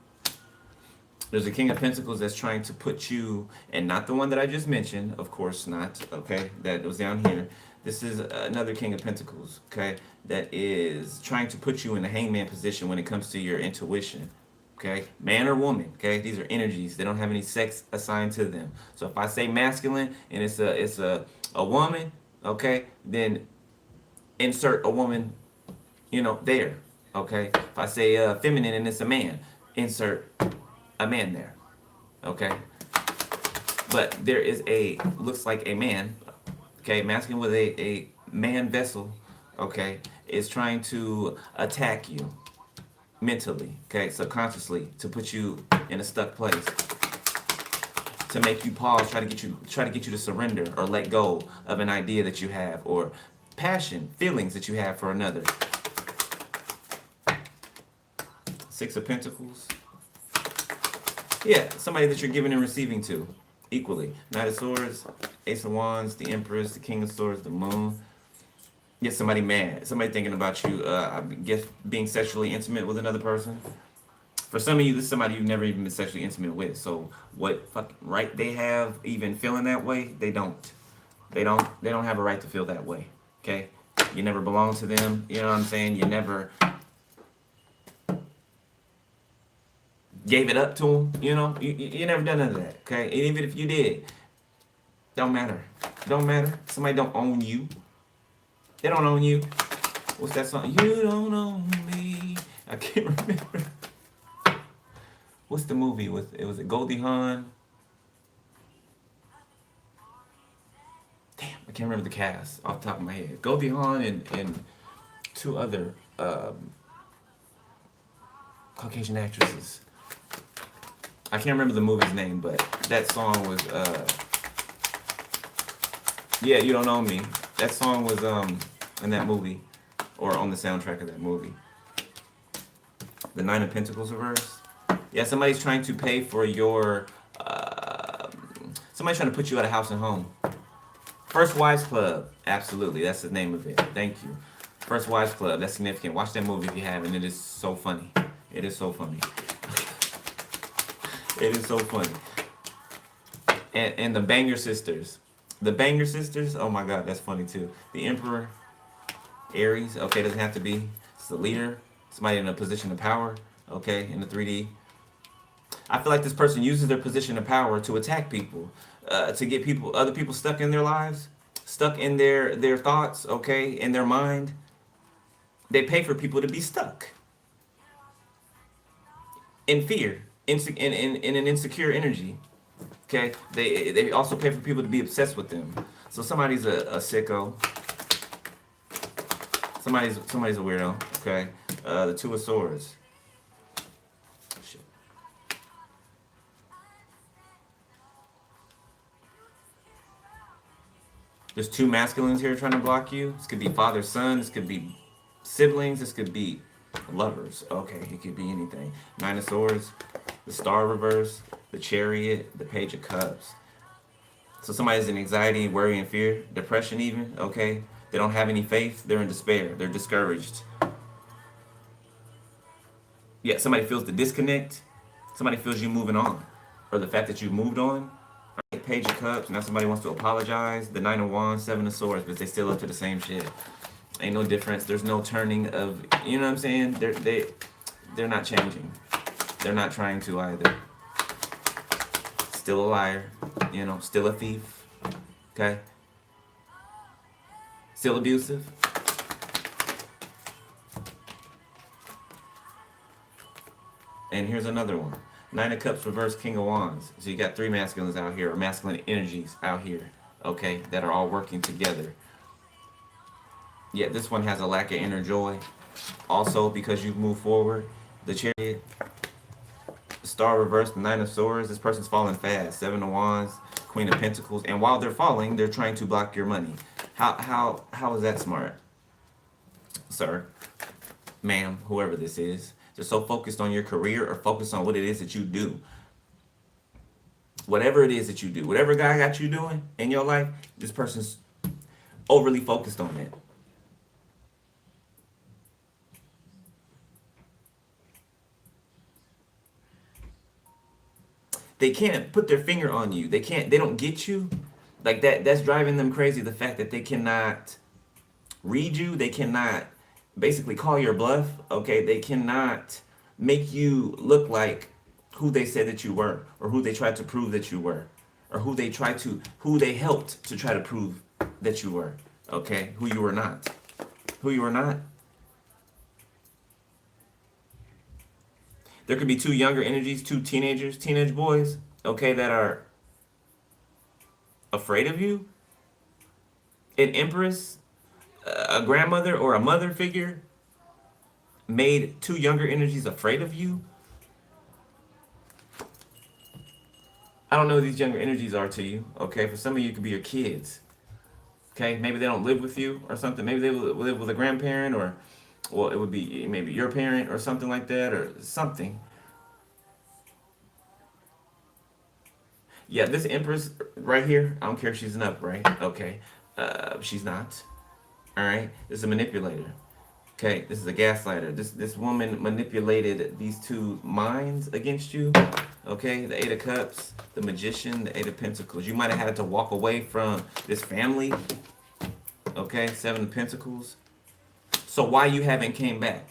A: There's a King of Pentacles that's trying to put you, and not the one that I just mentioned, of course not, okay, that was down here. This is another King of Pentacles, okay, that is trying to put you in the Hangman position when it comes to your intuition, okay, man or woman, okay, these are energies. They don't have any sex assigned to them. So if I say masculine and it's a woman, okay, then insert a woman, there, okay. If I say feminine and it's a man, insert a man there, okay. But there is looks like a man, okay, masculine with a man vessel, okay, is trying to attack you mentally, okay, subconsciously, to put you in a stuck place, to make you pause, try to get you to surrender or let go of an idea that you have or passion, feelings that you have for another. 6 of Pentacles. Yeah, somebody that you're giving and receiving to equally. Knight of Swords, Ace of Wands, the Empress, the King of Swords, the Moon. Get somebody mad. Somebody thinking about you, I guess, being sexually intimate with another person. For some of you, this is somebody you've never even been sexually intimate with. So what fucking right they have even feeling that way? They don't. They don't have a right to feel that way. Okay? You never belong to them. You know what I'm saying? You never gave it up to them. You never done none of that. Okay? And even if you did, don't matter. Don't matter. Somebody don't own you. They don't own you. What's that song? You don't own me. I can't remember. What's the movie with? It was a Goldie Hawn. Damn, I can't remember the cast off the top of my head. Goldie Hawn and 2 other Caucasian actresses. I can't remember the movie's name, but that song was yeah, You Don't Know Me. That song was in that movie, or on the soundtrack of that movie. The 9 of Pentacles reversed. Yeah, somebody's trying to pay for your somebody's trying to put you at a house and home. First Wives Club. Absolutely, that's the name of it. Thank you. First Wives Club. That's significant. Watch that movie if you haven't. It is so funny. It is so funny. It is so funny. And the Banger Sisters. The Banger Sisters. Oh my God, that's funny too. The Emperor, Aries. Okay, doesn't have to be. It's the leader. Somebody in a position of power. Okay, in the 3D. I feel like this person uses their position of power to attack people, to get other people stuck in their lives, stuck in their thoughts. Okay, in their mind. They pay for people to be stuck in fear, in an insecure energy. Okay, they also pay for people to be obsessed with them. So somebody's a sicko. Somebody's a weirdo. Okay, the Two of Swords. Shit. There's two masculines here trying to block you. This could be father son. This could be siblings. This could be lovers. Okay, it could be anything. Nine of Swords, the Star reverse, the Chariot, the Page of Cups. So somebody's in anxiety, worry, and fear, depression even, okay? They don't have any faith, they're in despair, they're discouraged. Yeah, somebody feels the disconnect, somebody feels you moving on, or the fact that you moved on. Right? Page of Cups, now somebody wants to apologize. The Nine of Wands, Seven of Swords, but they still up to the same shit. Ain't no difference, there's no turning of, you know what I'm saying? They're not changing. They're not trying to either. Still a liar, you know, still a thief, okay? Still abusive. And here's another one. Nine of Cups reverse, King of Wands. So you got three masculines out here, or masculine energies out here, okay, that are all working together. Yeah, this one has a lack of inner joy. Also, because you've moved forward, the Chariot, Star reversed, the Nine of Swords. This person's falling fast. Seven of Wands, Queen of Pentacles, and while they're falling, they're trying to block your money. How is that smart, sir, ma'am, whoever this is? They're so focused on your career or focused on what it is that you do. Whatever it is that you do, whatever God got you doing in your life, this person's overly focused on it. They can't put their finger on you. They don't get you. Like that's driving them crazy. The fact that they cannot read you, they cannot basically call your bluff. Okay, they cannot make you look like who they said that you were, or who they tried to prove that you were, or who they helped to try to prove that you were. Okay, who you were not. Who you were not. There could be two younger energies, two teenage boys, okay, that are afraid of you. An empress, a grandmother or a mother figure made two younger energies afraid of you. I don't know what these younger energies are to you, okay? For some of you, it could be your kids, okay? Maybe they don't live with you or something. Maybe they live with a grandparent, or, well, it would be maybe your parent or something like that, or something. Yeah, this Empress right here, I don't care if she's an upright, okay? She's not, all right? This is a manipulator, okay? This is a gaslighter. This woman manipulated these two minds against you, okay? The Eight of Cups, the Magician, the Eight of Pentacles. You might have had to walk away from this family, okay? Seven of Pentacles. So why you haven't came back?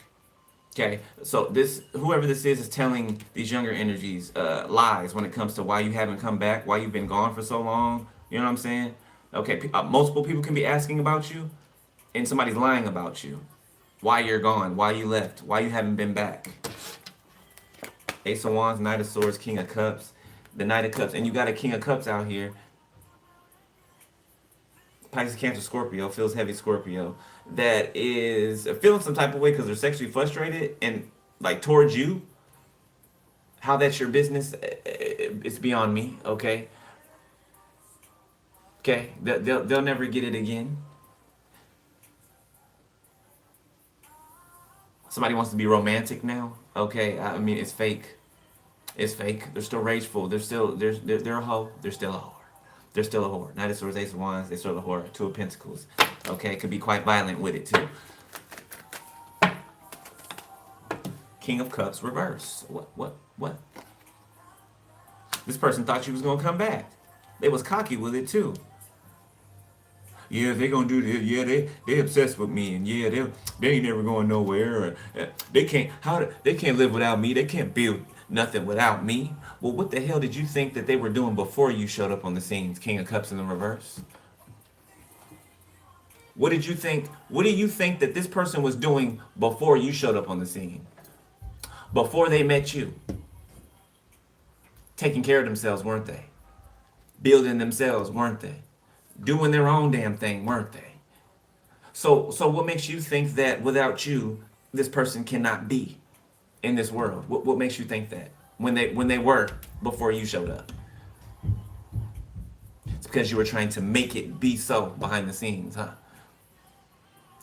A: Okay, so whoever this is telling these younger energies lies when it comes to why you haven't come back, why you've been gone for so long. You know what I'm saying? Okay, multiple people can be asking about you, and somebody's lying about you. Why you're gone, why you left, why you haven't been back. Ace of Wands, Knight of Swords, King of Cups, the Knight of Cups, and you got a King of Cups out here. Pisces, Cancer, Scorpio, feels heavy Scorpio, that is feeling some type of way because they're sexually frustrated and like towards you. How that's your business, it's beyond me, okay? Okay, they'll never get it again. Somebody wants to be romantic now, okay? I mean, it's fake. It's fake. They're still rageful. They're a hoe. They're still a whore. They're still a whore. Knight of Swords, Ace of Wands, they're still a whore. Two of Pentacles. Okay, could be quite violent with it too. King of Cups, reverse. What? This person thought you was gonna come back. They was cocky with it too. Yeah, they gonna do this. Yeah, they obsessed with me, and yeah, they ain't never going nowhere. They can't they can't live without me. They can't build nothing without me. Well, what the hell did you think that they were doing before you showed up on the scenes? King of Cups in the reverse. What did you think? What do you think that this person was doing before you showed up on the scene? Before they met you? Taking care of themselves, weren't they? Building themselves, weren't they? Doing their own damn thing, weren't they? So what makes you think that without you, this person cannot be in this world? What makes you think that when they were before you showed up? It's because you were trying to make it be so behind the scenes, huh?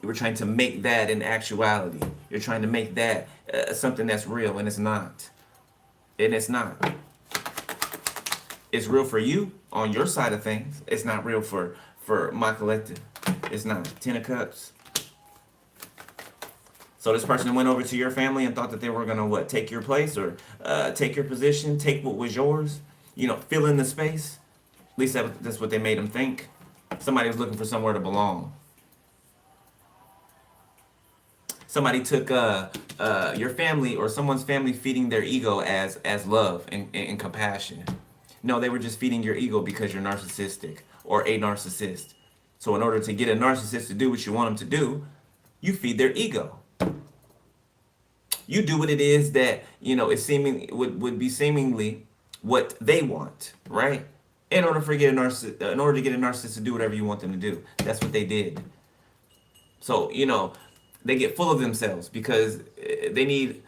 A: You were trying to make that an actuality. You're trying to make that something that's real, and it's not. And it's not. It's real for you on your side of things. It's not real for my collective. It's not. 10 of Cups. So this person went over to your family and thought that they were going to, what, take your place or take your position, take what was yours, you know, fill in the space. At least that's what they made them think. Somebody was looking for somewhere to belong. Somebody took your family or someone's family feeding their ego as love and compassion. No, they were just feeding your ego because you're narcissistic or a narcissist. So in order to get a narcissist to do what you want them to do, you feed their ego. You do what it is that, you know, is would be seemingly what they want, right? In order to get a narcissist to do whatever you want them to do. That's what they did. So, you know, they get full of themselves because they need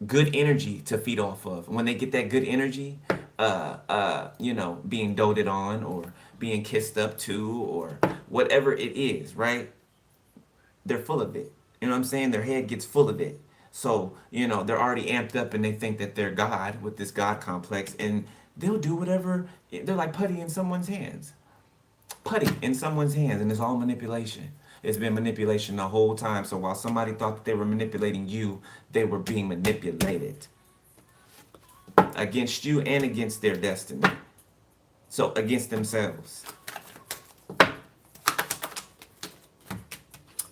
A: good energy to feed off of. When they get that good energy, you know, being doted on or being kissed up to or whatever it is, right? They're full of it. You know what I'm saying? Their head gets full of it. So, you know, they're already amped up and they think that they're God with this God complex, and they'll do whatever. They're like putty in someone's hands. Putty in someone's hands, and it's all manipulation. It's been manipulation the whole time. So while somebody thought that they were manipulating you, they were being manipulated against you and against their destiny. So against themselves.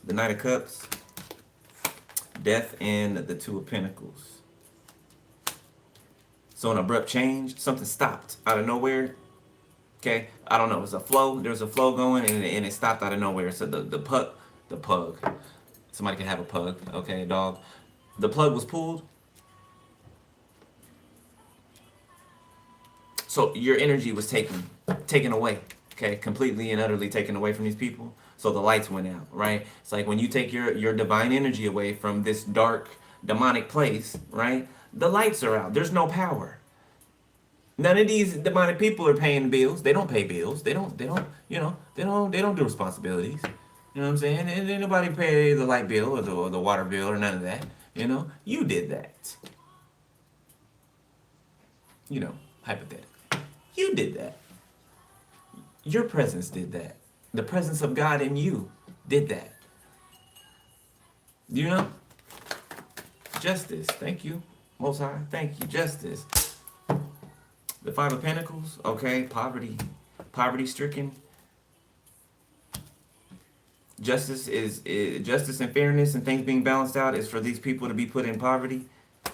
A: The Knight of Cups, Death, and the Two of Pentacles. So an abrupt change, something stopped out of nowhere. Okay, I don't know. It's a flow. There's a flow going, and it stopped out of nowhere. So the pug. Somebody can have a pug. Okay, a dog. The plug was pulled. So your energy was taken away. Okay, completely and utterly taken away from these people. So the lights went out. Right. It's like when you take your divine energy away from this dark demonic place. Right. The lights are out. There's no power. None of these demonic people are paying bills. They don't pay bills. They don't do responsibilities. You know what I'm saying? And ain't nobody pay the light bill or the water bill or none of that. You know, you did that. You know, hypothetically. You did that. Your presence did that. The presence of God in you did that. You know? Justice. Thank you, Most High. Thank you. Justice. The Five of Pentacles, okay, poverty stricken. Justice is justice and fairness and things being balanced out is for these people to be put in poverty.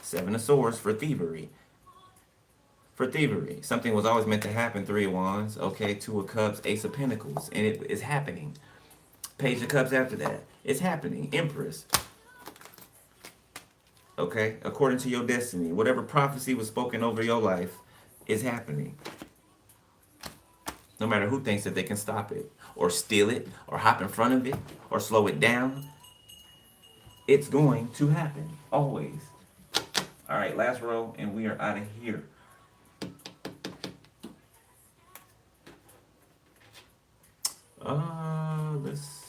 A: Seven of Swords for thievery. For thievery. Something was always meant to happen. Three of Wands, okay, Two of Cups, Ace of Pentacles, and it is happening. Page of Cups after that. It's happening. Empress. Okay, according to your destiny. Whatever prophecy was spoken over your life is happening. No matter who thinks that they can stop it or steal it or hop in front of it or slow it down, it's going to happen always. All right, last row and we are out of here. Let's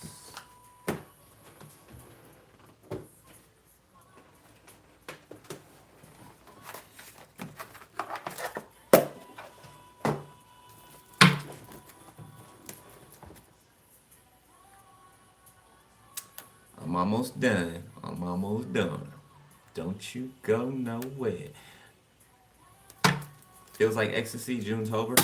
A: I'm almost done. I'm almost done. Don't you go nowhere. Feels like ecstasy, June-tober.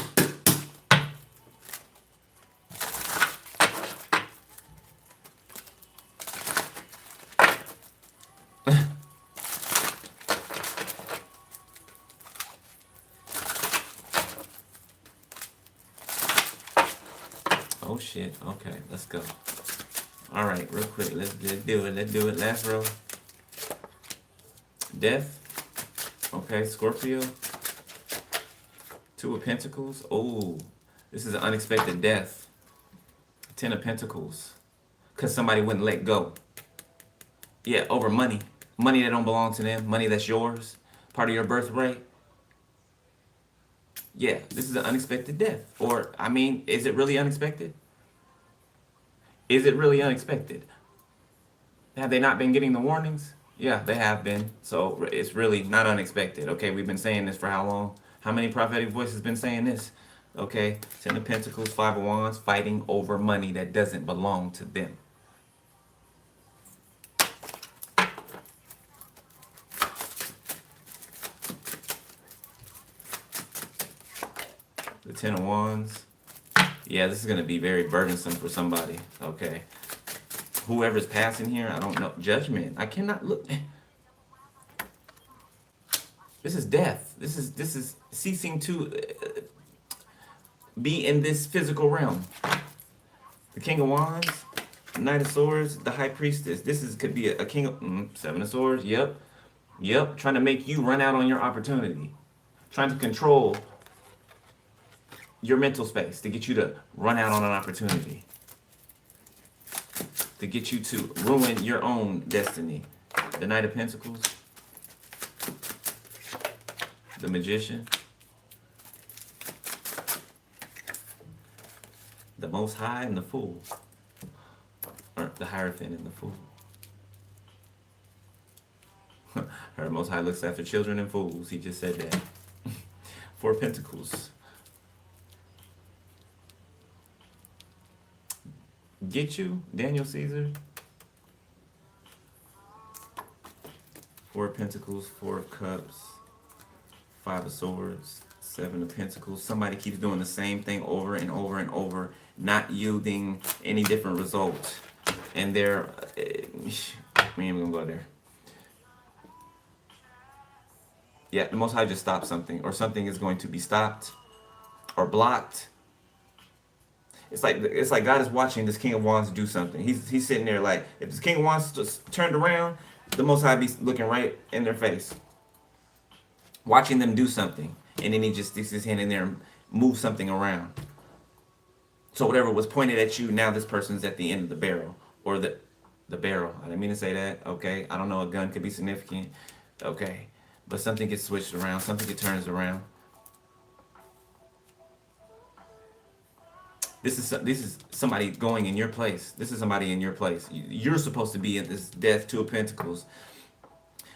A: Oh shit. Okay, let's go. All right, real quick. Let's do it. Let's do it. Last row. Death. Okay, Scorpio. Two of Pentacles. Oh, this is an unexpected death. Ten of Pentacles. Because somebody wouldn't let go. Yeah, over money. Money that don't belong to them. Money that's yours. Part of your birthright. Yeah, this is an unexpected death. Or, I mean, is it really unexpected? Is it really unexpected? Have they not been getting the warnings? Yeah, they have been. So it's really not unexpected. Okay, we've been saying this for how long? How many prophetic voices been saying this? Okay, Ten of Pentacles, Five of Wands, fighting over money that doesn't belong to them. The Ten of Wands. Yeah, this is going to be very burdensome for somebody. Okay. Whoever's passing here, I don't know. Judgment. I cannot look. This is death. This is ceasing to be in this physical realm. The King of Wands, Knight of Swords, the High Priestess. This could be a King of Seven of Swords. Yep. Trying to make you run out on your opportunity. Trying to control your mental space to get you to run out on an opportunity. To get you to ruin your own destiny. The Knight of Pentacles. The Magician. The Most High and the Fool. Or the Hierophant and the Fool. Her Most High looks after children and fools. He just said that. Four Pentacles. Get you, Daniel Caesar. Four of Pentacles, Four of Cups, Five of Swords, Seven of Pentacles. Somebody keeps doing the same thing over and over and over, not yielding any different results. And they're, we ain't gonna go there. Yeah, the Most High just stopped something, or something is going to be stopped or blocked. It's like God is watching this King of Wands do something. He's sitting there like, if this King of Wands just turned around, the Most High be looking right in their face, watching them do something, and then he just sticks his hand in there and moves something around. So whatever was pointed at you, now this person's at the end of the barrel, or the barrel. I didn't mean to say that. Okay, I don't know. A gun could be significant. Okay, but something gets switched around. Something gets turns around. This is somebody going in your place. This is somebody in your place. You're supposed to be in this death, Two of Pentacles.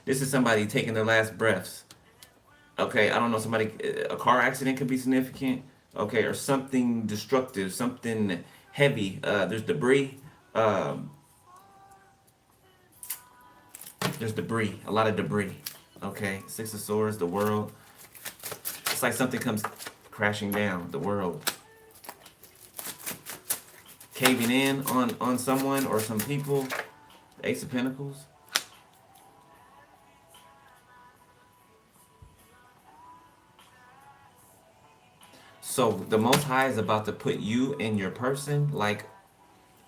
A: This is somebody taking their last breaths. Okay, I don't know, somebody, a car accident could be significant. Okay, or something destructive, something heavy. There's debris. There's debris, a lot of debris. Okay, Six of Swords, the world. It's like something comes crashing down, the world. Caving in on someone or some people. Ace of Pentacles. So the Most High is about to put you and your person like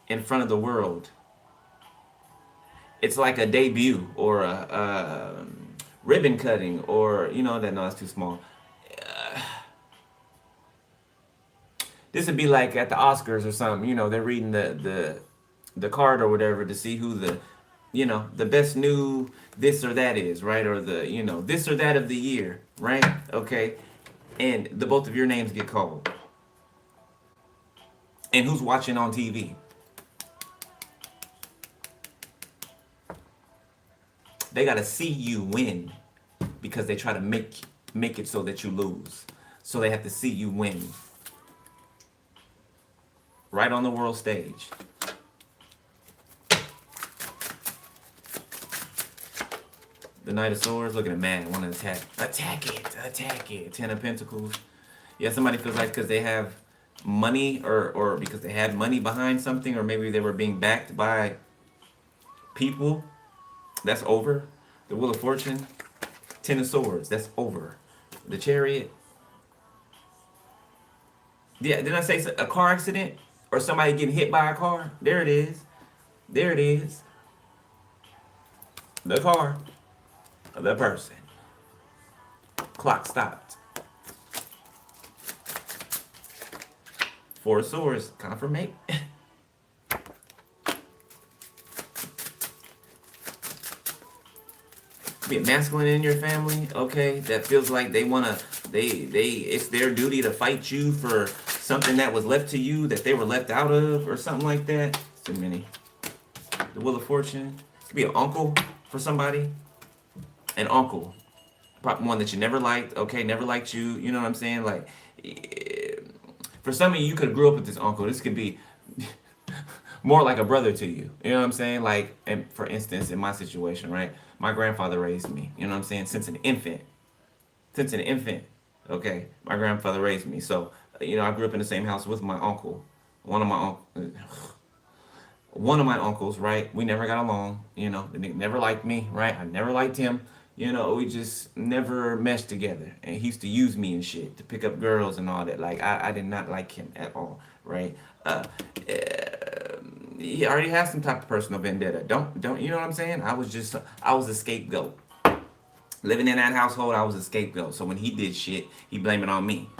A: in front of the world. It's like a debut or a ribbon cutting, or no, that's too small. This would be like at the Oscars or something. They're reading the card or whatever to see who the best new this or that is, right? Or the this or that of the year, right? Okay, and the both of your names get called. And who's watching on TV? They gotta see you win because they try to make it so that you lose. So they have to see you win. Right on the world stage. The Knight of Swords, looking at man, want to attack. Attack it. Ten of Pentacles. Yeah, somebody feels like because they have money or because they had money behind something, or maybe they were being backed by people. That's over. The Wheel of Fortune. Ten of Swords, that's over. The Chariot. Yeah, didn't I say a car accident? Or somebody getting hit by a car. There it is. There it is. The car. The person. Clock stopped. Four of Swords. Confirmate. Be a masculine in your family, okay, that feels like they wanna it's their duty to fight you for something that was left to you that they were left out of or something like that. It's too many. The Wheel of Fortune. It could be an uncle for somebody. An uncle. Probably one that you never liked, okay, never liked you, you know what I'm saying? Like for some of you, you could have grew up with this uncle. This could be more like a brother to you. You know what I'm saying? Like, and for instance, in my situation, right? My grandfather raised me. You know what I'm saying? Since an infant. Since an infant. Okay? My grandfather raised me. So, you know, I grew up in the same house with my uncle. One of my uncles, right? We never got along. You know, the nigga never liked me, right? I never liked him. You know, we just never meshed together. And he used to use me and shit to pick up girls and all that. Like, I did not like him at all, right? He already has some type of personal vendetta. Don't you know what I'm saying? I was a scapegoat. Living in that household, I was a scapegoat. So when he did shit, he blamed it on me.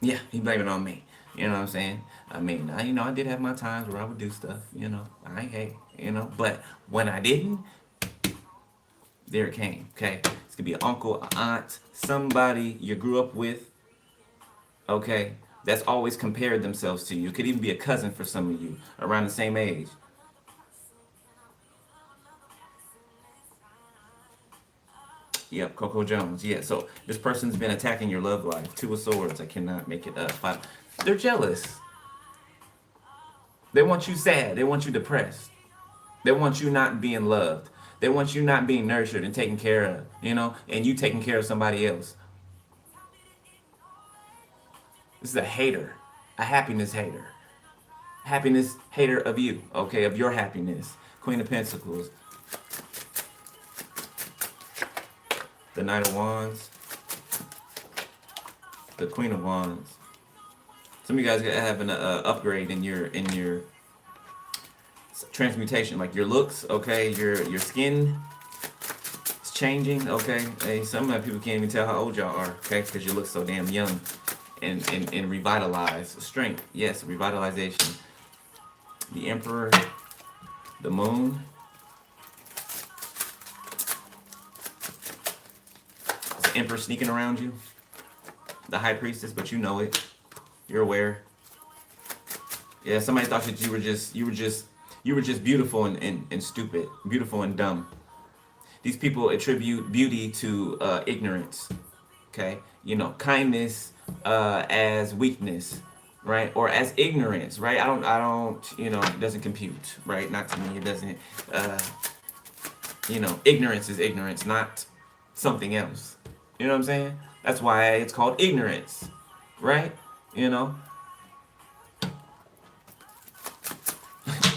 A: Yeah, he blamed it on me. You know what I'm saying? I mean, I did have my times where I would do stuff, you know. I ain't hate, you know. But when I didn't, there it came, okay? It's gonna be an uncle, an aunt, somebody you grew up with, okay? That's always compared themselves to you. It could even be a cousin for some of you, around the same age. Yep, Coco Jones. Yeah, so this person's been attacking your love life. Two of Swords. I cannot make it up. Five. They're jealous. They want you sad. They want you depressed. They want you not being loved. They want you not being nurtured and taken care of, you know, and you taking care of somebody else. This is a hater, a happiness hater. Happiness hater of you, okay, of your happiness. Queen of Pentacles. The Knight of Wands. The Queen of Wands. Some of you guys are having an upgrade in your transmutation, like your looks, okay, your skin is changing, okay. Hey, some of people can't even tell how old y'all are, okay, because you look so damn young and revitalized. Strength, yes, revitalization. The Emperor, the Moon. Is the Emperor sneaking around you? The High Priestess, but you know it. You're aware. Yeah, somebody thought that you were just beautiful and stupid, beautiful and dumb. These people attribute beauty to ignorance. Okay, you know, kindness as weakness, right, or as ignorance, right? I don't, you know, it doesn't compute, right? Not to me, it doesn't. You know, ignorance is ignorance, not something else. You know what I'm saying? That's why it's called ignorance, right? You know.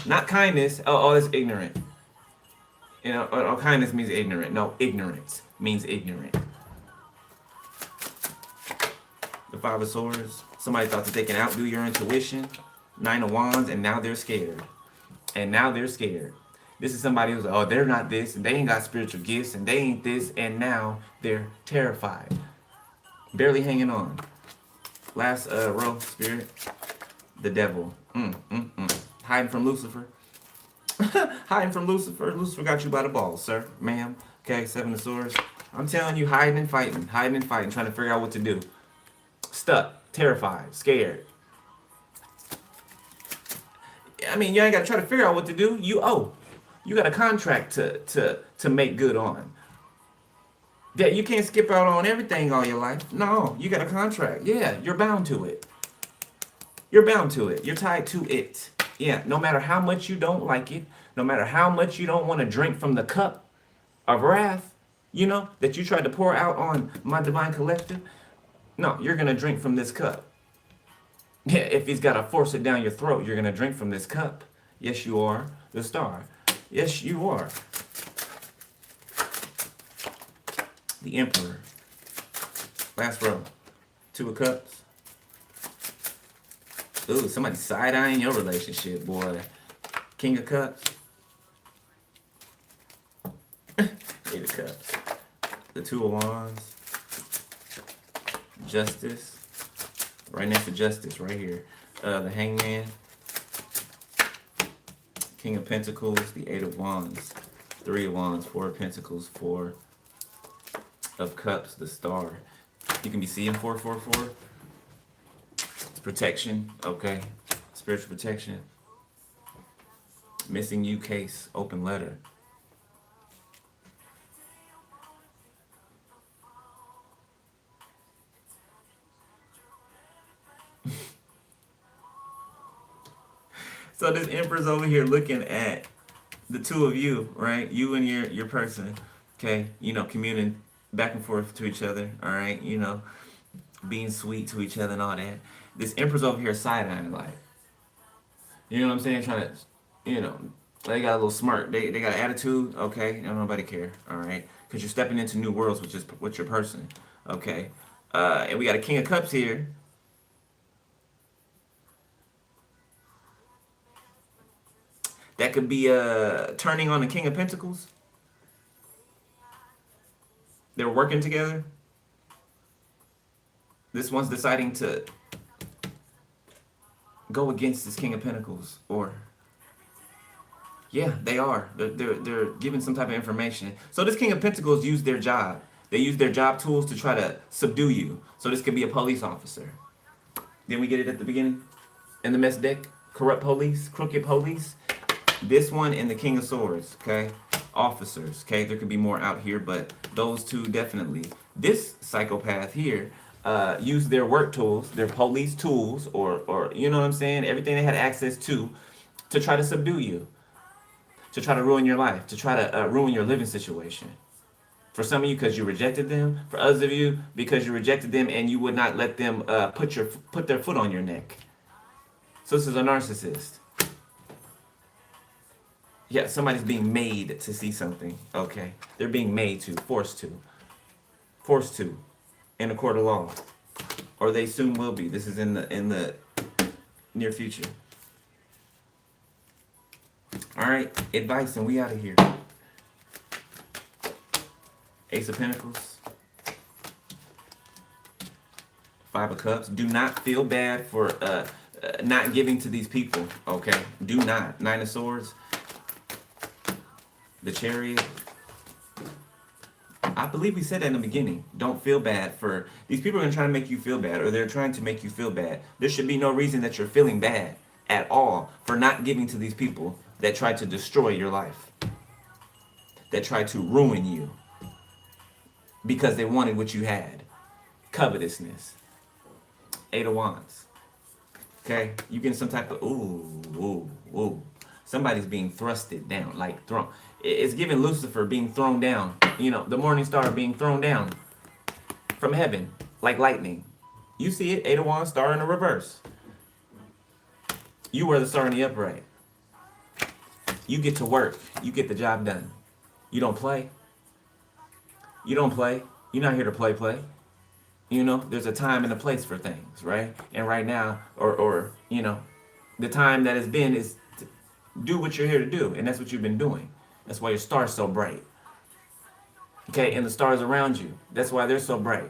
A: Not kindness. Oh, that's ignorant. You know, or kindness means ignorant. No, ignorance means ignorant. The Five of Swords. Somebody thought that they can outdo your intuition. Nine of Wands, and now they're scared. And now they're scared. This is somebody who's like, oh, they're not this, and they ain't got spiritual gifts, and they ain't this, and now they're terrified. Barely hanging on. Last row, Spirit. The Devil. Hiding from Lucifer. Hiding from Lucifer. Lucifer got you by the balls, sir, ma'am. Okay, Seven of Swords. I'm telling you, hiding and fighting, trying to figure out what to do. Stuck, terrified, scared. I mean, you ain't got to try to figure out what to do. You owe. You got a contract to make good on. That you can't skip out on everything all your life. No, you got a contract. Yeah, you're bound to it. You're bound to it. You're tied to it. Yeah, no matter how much you don't like it, no matter how much you don't want to drink from the cup of wrath, you know, that you tried to pour out on my divine collective, no, you're going to drink from this cup. Yeah, if he's got to force it down your throat, you're going to drink from this cup. Yes, you are. The Star. Yes, you are. The Emperor. Last row. Two of Cups. Ooh, somebody side-eyeing your relationship, boy. King of Cups. Eight of Cups. The Two of Wands. Justice. Right next to Justice, right here. The Hangman. King of Pentacles. The Eight of Wands. Three of Wands. Four of Pentacles. Four of Cups. The Star. You can be seeing 444. It's protection, okay? Spiritual protection. Missing you case. Open letter. So this Emperor's over here looking at the two of you, right? You and your person, okay? You know, communing back and forth to each other, all right? You know, being sweet to each other and all that. This Emperor's over here side-eyeing, like, you know what I'm saying? Trying to, you know, they got a little smart. They got an attitude, okay? Don't nobody care, all right? Because you're stepping into new worlds with your person, okay? And we got a King of Cups here. That could be turning on the King of Pentacles. They're working together. This one's deciding to go against this King of Pentacles, or yeah, they are. They're giving some type of information. So this King of Pentacles used their job. They use their job tools to try to subdue you. So this could be a police officer. Didn't we get it at the beginning? In the mess deck? Corrupt police, crooked police. This one and the King of Swords, okay? Officers, okay? There could be more out here, but those two definitely. This psychopath here used their work tools, their police tools, or you know what I'm saying? Everything they had access to try to subdue you. To try to ruin your life. To try to ruin your living situation. For some of you, because you rejected them. For others of you, because you rejected them and you would not let them put their foot on your neck. So this is a narcissist. Yeah, somebody's being made to see something. Okay. They're being made to, forced to. Forced to. In a court of law. Or they soon will be. This is in the near future. Alright, advice and we out of here. Ace of Pentacles. Five of Cups. Do not feel bad for not giving to these people. Okay. Do not. Nine of Swords. The Chariot. I believe we said that in the beginning. Don't feel bad for... These people are going to try to make you feel bad, or they're trying to make you feel bad. There should be no reason that you're feeling bad at all for not giving to these people that try to destroy your life. That try to ruin you. Because they wanted what you had. Covetousness. Eight of Wands. Okay? You getting some type of... Ooh. Somebody's being thrusted down. Like thrown... It's giving Lucifer being thrown down. You know, the morning star being thrown down from heaven like lightning. You see it, Eight of Wands, star in the reverse. You were the star in the upright. You get to work. You get the job done. You don't play. You don't play. You're not here to play. You know, there's a time and a place for things, right? And right now, or you know, the time that has been is to do what you're here to do, and that's what you've been doing. That's why your star's so bright. Okay, and the stars around you. That's why they're so bright.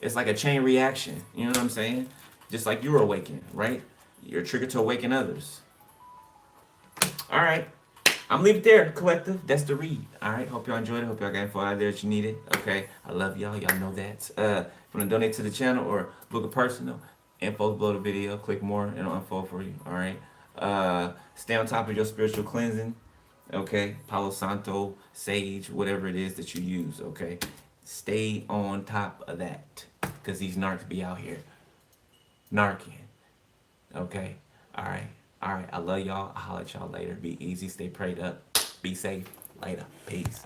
A: It's like a chain reaction. You know what I'm saying? Just like you're awakened, right? You're triggered to awaken others. All right. I'm leaving it there, collective. That's the read. All right. Hope y'all enjoyed it. Hope y'all got info out there that you needed. Okay. I love y'all. Y'all know that. If you want to donate to the channel or book a personal, info below the video. Click more and it'll unfold for you. All right. Stay on top of your spiritual cleansing. Okay, Palo Santo, sage, whatever it is that you use, okay? Stay on top of that, because these narcs be out here narking, okay? All right, I love y'all. I'll holler at y'all later. Be easy, stay prayed up, be safe. Later, peace.